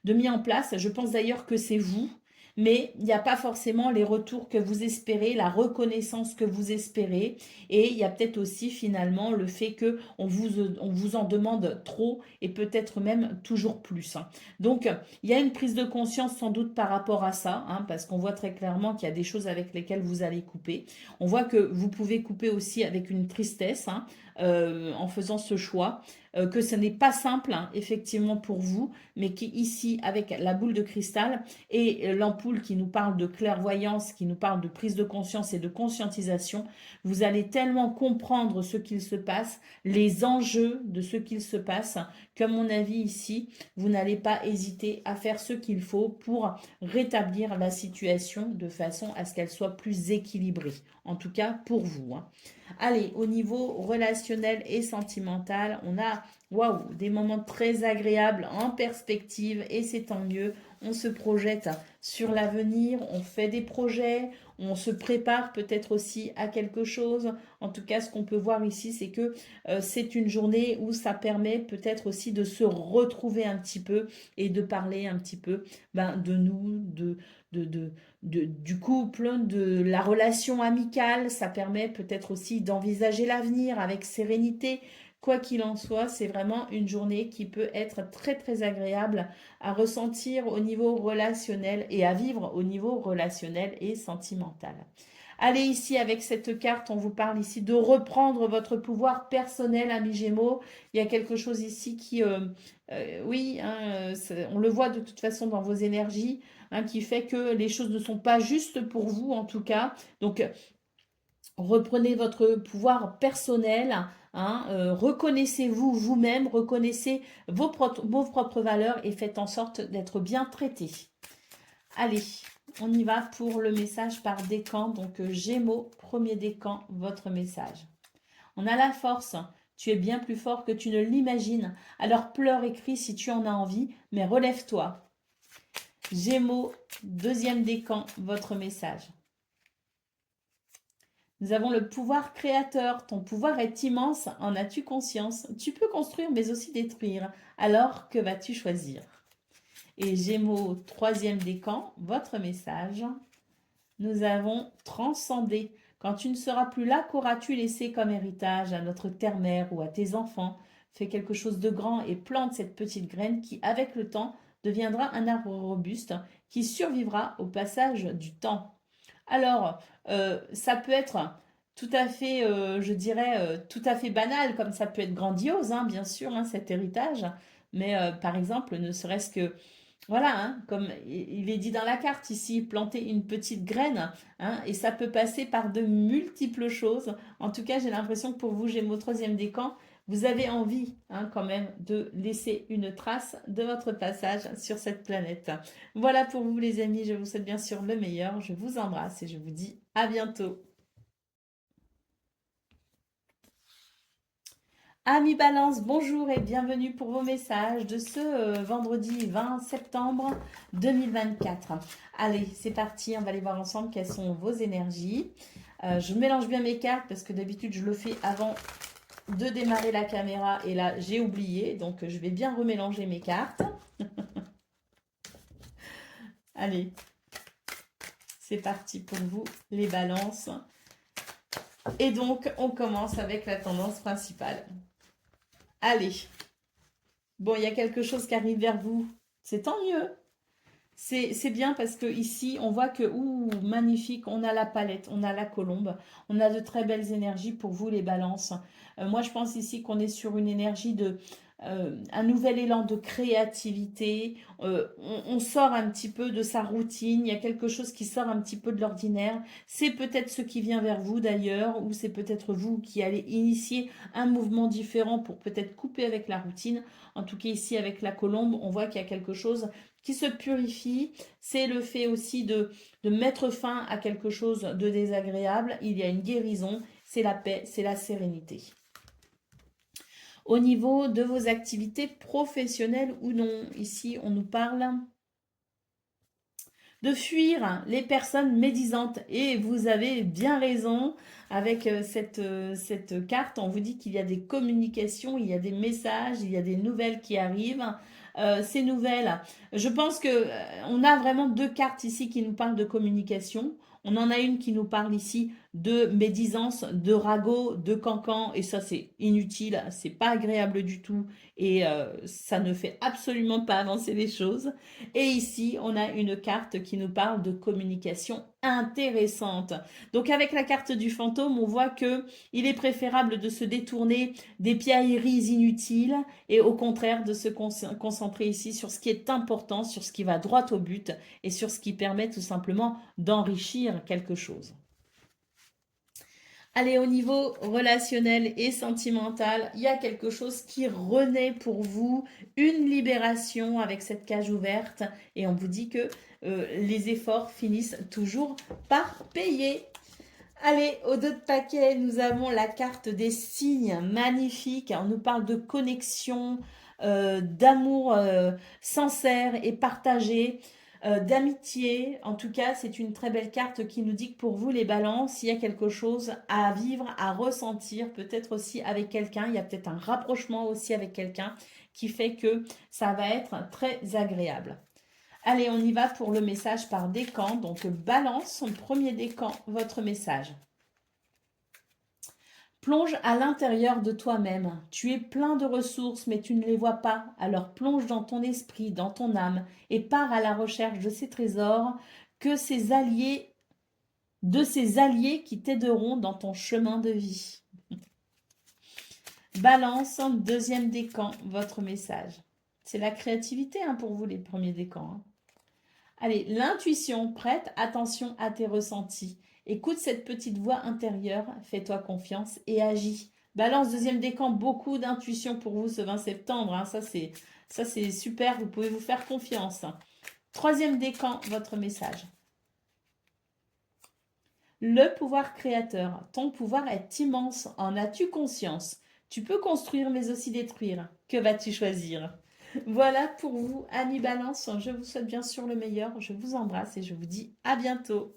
S1: de mis en place. Je pense d'ailleurs que c'est vous mais il n'y a pas forcément les retours que vous espérez, la reconnaissance que vous espérez. Et il y a peut-être aussi finalement le fait qu'on vous en demande trop et peut-être même toujours plus. Hein. Donc, il y a une prise de conscience sans doute par rapport à ça, hein, parce qu'on voit très clairement qu'il y a des choses avec lesquelles vous allez couper. On voit que vous pouvez couper aussi avec une tristesse hein, en faisant ce choix. Que ce n'est pas simple, hein, effectivement, pour vous, mais qui ici, avec la boule de cristal, et l'ampoule qui nous parle de clairvoyance, qui nous parle de prise de conscience et de conscientisation, vous allez tellement comprendre ce qu'il se passe, les enjeux de ce qu'il se passe, qu'à mon avis ici, vous n'allez pas hésiter à faire ce qu'il faut pour rétablir la situation de façon à ce qu'elle soit plus équilibrée, en tout cas pour vous. Hein. Allez, au niveau relationnel et sentimental, on a waouh, des moments très agréables en perspective et c'est tant mieux. On se projette sur l'avenir, on fait des projets, on se prépare peut-être aussi à quelque chose. En tout cas, ce qu'on peut voir ici, c'est que c'est une journée où ça permet peut-être aussi de se retrouver un petit peu et de parler un petit peu de nous, du couple, de la relation amicale. Ça permet peut-être aussi d'envisager l'avenir avec sérénité. Quoi qu'il en soit, c'est vraiment une journée qui peut être très très agréable à ressentir au niveau relationnel et à vivre au niveau relationnel et sentimental. Allez ici avec cette carte, on vous parle ici de reprendre votre pouvoir personnel, amis Gémeaux. Il y a quelque chose ici qui, oui, hein, on le voit de toute façon dans vos énergies, hein, qui fait que les choses ne sont pas justes pour vous en tout cas. Donc reprenez votre pouvoir personnel, hein, reconnaissez-vous vous-même, reconnaissez vos propres valeurs et faites en sorte d'être bien traité. Allez, on y va pour le message par décan. Donc Gémeaux, premier décan, votre message. On a la force. Tu es bien plus fort que tu ne l'imagines. Alors pleure et crie si tu en as envie, mais relève-toi. Gémeaux, deuxième décan, votre message. Nous avons le pouvoir créateur. Ton pouvoir est immense. En as-tu conscience? Tu peux construire mais aussi détruire. Alors, que vas-tu choisir? Et Gémeaux, troisième décan, votre message. Nous avons transcendé. Quand tu ne seras plus là, qu'auras-tu laissé comme héritage à notre terre-mère ou à tes enfants? Fais quelque chose de grand et plante cette petite graine qui, avec le temps, deviendra un arbre robuste qui survivra au passage du temps. Alors, ça peut être tout à fait, je dirais, tout à fait banal, comme ça peut être grandiose, hein, bien sûr, hein, cet héritage. Mais par exemple, ne serait-ce que, voilà, hein, comme il est dit dans la carte ici, planter une petite graine, hein, et ça peut passer par de multiples choses. En tout cas, j'ai l'impression que pour vous, Gémeaux troisième décan, vous avez envie, hein, quand même de laisser une trace de votre passage sur cette planète. Voilà pour vous, les amis. Je vous souhaite bien sûr le meilleur. Je vous embrasse et je vous dis à bientôt. Amis Balance, bonjour et bienvenue pour vos messages de ce vendredi 20 septembre 2024. Allez, c'est parti, on va aller voir ensemble quelles sont vos énergies. Je mélange bien mes cartes parce que d'habitude je le fais avant de démarrer la caméra et là j'ai oublié, donc je vais bien remélanger mes cartes. Allez, c'est parti pour vous les balances. Et donc on commence avec la tendance principale. Allez, bon, il y a quelque chose qui arrive vers vous, c'est tant mieux. C'est bien parce que ici, on voit que, ouh, magnifique, on a la palette, on a la colombe, on a de très belles énergies pour vous les balances. Moi, je pense ici qu'on est sur une énergie de, un nouvel élan de créativité. On sort un petit peu de sa routine, il y a quelque chose qui sort un petit peu de l'ordinaire. C'est peut-être ce qui vient vers vous d'ailleurs, ou c'est peut-être vous qui allez initier un mouvement différent pour peut-être couper avec la routine. En tout cas, ici, avec la colombe, on voit qu'il y a quelque chose qui se purifie, c'est le fait aussi de mettre fin à quelque chose de désagréable. Il y a une guérison, c'est la paix, c'est la sérénité. Au niveau de vos activités professionnelles ou non, ici on nous parle de fuir les personnes médisantes. Et vous avez bien raison avec cette carte. On vous dit qu'il y a des communications, il y a des messages, il y a des nouvelles qui arrivent. Ces nouvelles, je pense que on a vraiment deux cartes ici qui nous parlent de communication. On en a une qui nous parle ici de médisance, de ragot, de cancan, et ça c'est inutile, c'est pas agréable du tout, et ça ne fait absolument pas avancer les choses. Et ici, on a une carte qui nous parle de communication intéressante. Donc avec la carte du fantôme, on voit que il est préférable de se détourner des piailleries inutiles et au contraire de se concentrer ici sur ce qui est important, sur ce qui va droit au but et sur ce qui permet tout simplement d'enrichir quelque chose. Allez, au niveau relationnel et sentimental, il y a quelque chose qui renaît pour vous, une libération avec cette cage ouverte. Et on vous dit que les efforts finissent toujours par payer. Allez, au dos de paquet, nous avons la carte des signes, magnifique. On nous parle de connexion, d'amour sincère et partagé, d'amitié. En tout cas, c'est une très belle carte qui nous dit que pour vous, les balances, il y a quelque chose à vivre, à ressentir, peut-être aussi avec quelqu'un. Il y a peut-être un rapprochement aussi avec quelqu'un qui fait que ça va être très agréable. Allez, on y va pour le message par décan. Donc, balance, premier décan, votre message. Plonge à l'intérieur de toi-même. Tu es plein de ressources, mais tu ne les vois pas. Alors plonge dans ton esprit, dans ton âme, et pars à la recherche de ces trésors, que ces alliés, de ces alliés qui t'aideront dans ton chemin de vie. Balance, deuxième décan, votre message. C'est la créativité hein, pour vous, les premiers décans. Hein. Allez, l'intuition, prête attention à tes ressentis. Écoute cette petite voix intérieure, fais-toi confiance et agis. Balance deuxième décan, beaucoup d'intuition pour vous ce 20 septembre. Hein. Ça, c'est super, vous pouvez vous faire confiance. Troisième décan, votre message. Le pouvoir créateur. Ton pouvoir est immense. En as-tu conscience? Tu peux construire mais aussi détruire. Que vas-tu choisir? Voilà pour vous, amis Balance. Je vous souhaite bien sûr le meilleur. Je vous embrasse et je vous dis à bientôt.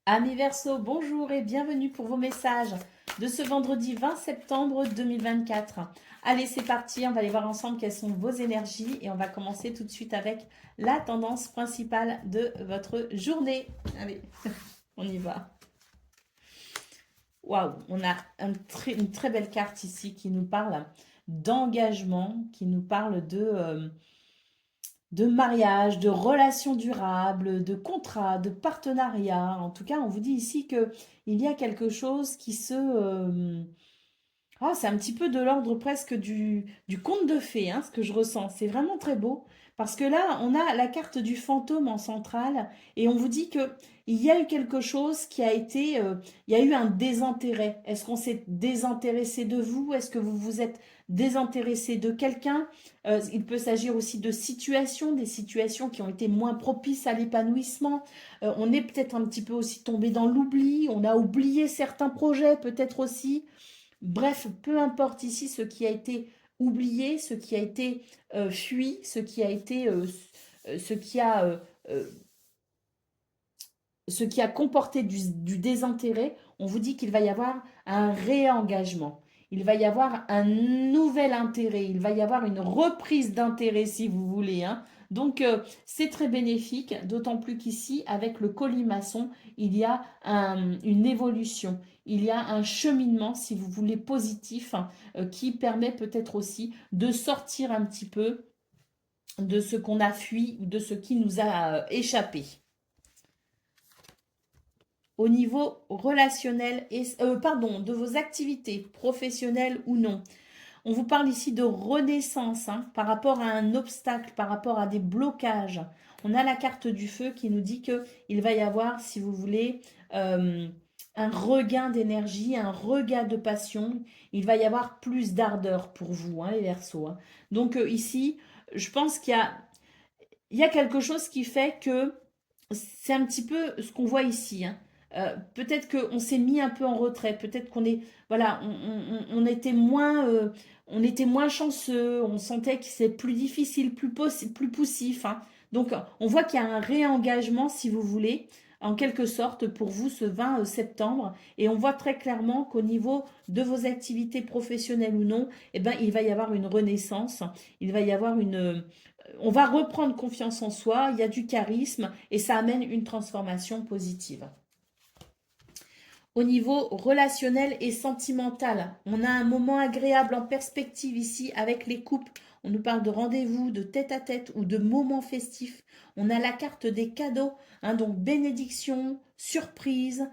S1: Amis Verseau, bonjour et bienvenue pour vos messages de ce vendredi 20 septembre 2024. Allez, c'est parti, on va aller voir ensemble quelles sont vos énergies et on va commencer tout de suite avec la tendance principale de votre journée. Allez, on y va. Waouh, on a une très belle carte ici qui nous parle d'engagement, qui nous parle de mariage, de relations durables, de contrats, de partenariats. En tout cas, on vous dit ici que il y a quelque chose qui se... ah, c'est un petit peu de l'ordre presque du conte de fées, hein, ce que je ressens. C'est vraiment très beau. Parce que là, on a la carte du fantôme en centrale et on vous dit que il y a eu quelque chose qui a été... il y a eu un désintérêt. Est-ce qu'on s'est désintéressé de vous? Est-ce que vous vous êtes désintéressé de quelqu'un? Il peut s'agir aussi de situations, des situations qui ont été moins propices à l'épanouissement. On est peut-être un petit peu aussi tombé dans l'oubli. On a oublié certains projets peut-être aussi. Bref, peu importe ici ce qui a été oublié, ce qui a été fui, ce qui a, euh, ce qui a comporté du désintérêt, on vous dit qu'il va y avoir un réengagement. Il va y avoir un nouvel intérêt, il va y avoir une reprise d'intérêt si vous voulez, hein. Donc c'est très bénéfique, d'autant plus qu'ici, avec le colimaçon, il y a une évolution, il y a un cheminement, si vous voulez, positif, hein, qui permet peut-être aussi de sortir un petit peu de ce qu'on a fui ou de ce qui nous a échappé. Au niveau relationnel et pardon, de vos activités professionnelles ou non. On vous parle ici de renaissance, hein, par rapport à un obstacle, par rapport à des blocages. On a la carte du feu qui nous dit que il va y avoir, si vous voulez, euh, un regain d'énergie, un regain de passion. Il va y avoir plus d'ardeur pour vous, hein, les Verseaux, hein. Donc ici, je pense il y a quelque chose qui fait que c'est un petit peu ce qu'on voit ici, hein. Peut-être qu'on s'est mis un peu en retrait, peut-être qu'on est, voilà, on était moins chanceux, on sentait que c'est plus difficile, plus poussif, hein. Donc, on voit qu'il y a un réengagement, si vous voulez, en quelque sorte, pour vous ce 20 septembre. Et on voit très clairement qu'au niveau de vos activités professionnelles ou non, eh ben, il va y avoir une renaissance, il va y avoir on va reprendre confiance en soi, il y a du charisme et ça amène une transformation positive. Au niveau relationnel et sentimental, on a un moment agréable en perspective ici avec les couples. On nous parle de rendez-vous, de tête-à-tête ou de moments festifs. On a la carte des cadeaux, hein, donc bénédiction, surprise,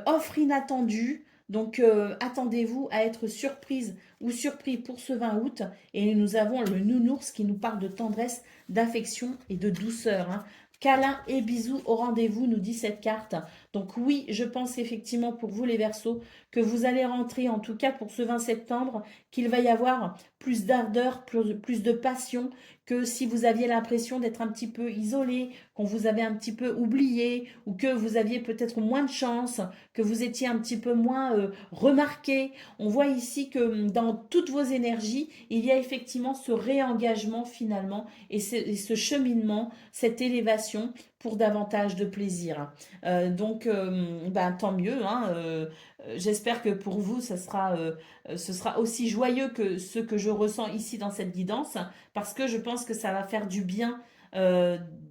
S1: offre inattendue. Donc attendez-vous à être surprise ou surpris pour ce 20 août. Et nous avons le nounours qui nous parle de tendresse, d'affection et de douceur, hein. Câlin et bisous au rendez-vous, nous dit cette carte. Donc oui, je pense effectivement pour vous les Verseaux que vous allez rentrer, en tout cas pour ce 20 septembre, qu'il va y avoir plus d'ardeur, plus de passion que si vous aviez l'impression d'être un petit peu isolé, qu'on vous avait un petit peu oublié, ou que vous aviez peut-être moins de chance, que vous étiez un petit peu moins remarqué. On voit ici que dans toutes vos énergies, il y a effectivement ce réengagement finalement et ce cheminement, cette élévation pour davantage de plaisir. Ben, tant mieux, hein, j'espère que pour vous, ce sera aussi joyeux que ce que je ressens ici dans cette guidance, parce que je pense que ça va faire du bien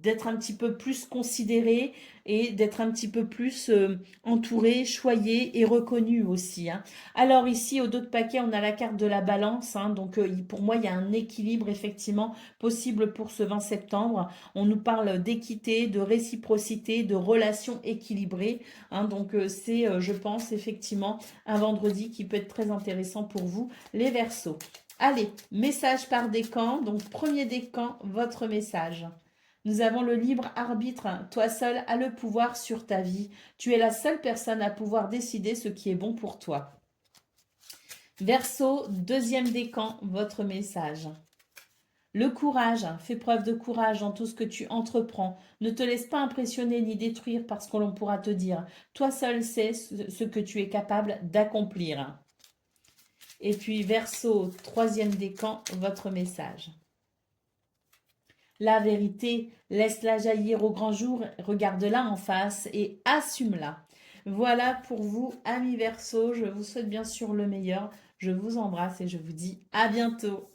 S1: d'être un petit peu plus considéré et d'être un petit peu plus entouré, choyé et reconnu aussi, hein. Alors ici, au dos de paquet, on a la carte de la balance, hein, donc pour moi, il y a un équilibre effectivement possible pour ce 20 septembre. On nous parle d'équité, de réciprocité, de relations équilibrées, hein. Donc c'est, je pense, effectivement, un vendredi qui peut être très intéressant pour vous, les Verseaux. Allez, message par décan. Donc, premier décan, votre message. Nous avons le libre arbitre. Toi seul as le pouvoir sur ta vie. Tu es la seule personne à pouvoir décider ce qui est bon pour toi. Verseau, deuxième décan, votre message. Le courage, fais preuve de courage dans tout ce que tu entreprends. Ne te laisse pas impressionner ni détruire par ce que l'on pourra te dire. Toi seul sais ce que tu es capable d'accomplir. Et puis, Verseau, troisième décan, votre message. La vérité, laisse-la jaillir au grand jour, regarde-la en face et assume-la. Voilà pour vous, amis Verseau. Je vous souhaite bien sûr le meilleur. Je vous embrasse et je vous dis à bientôt.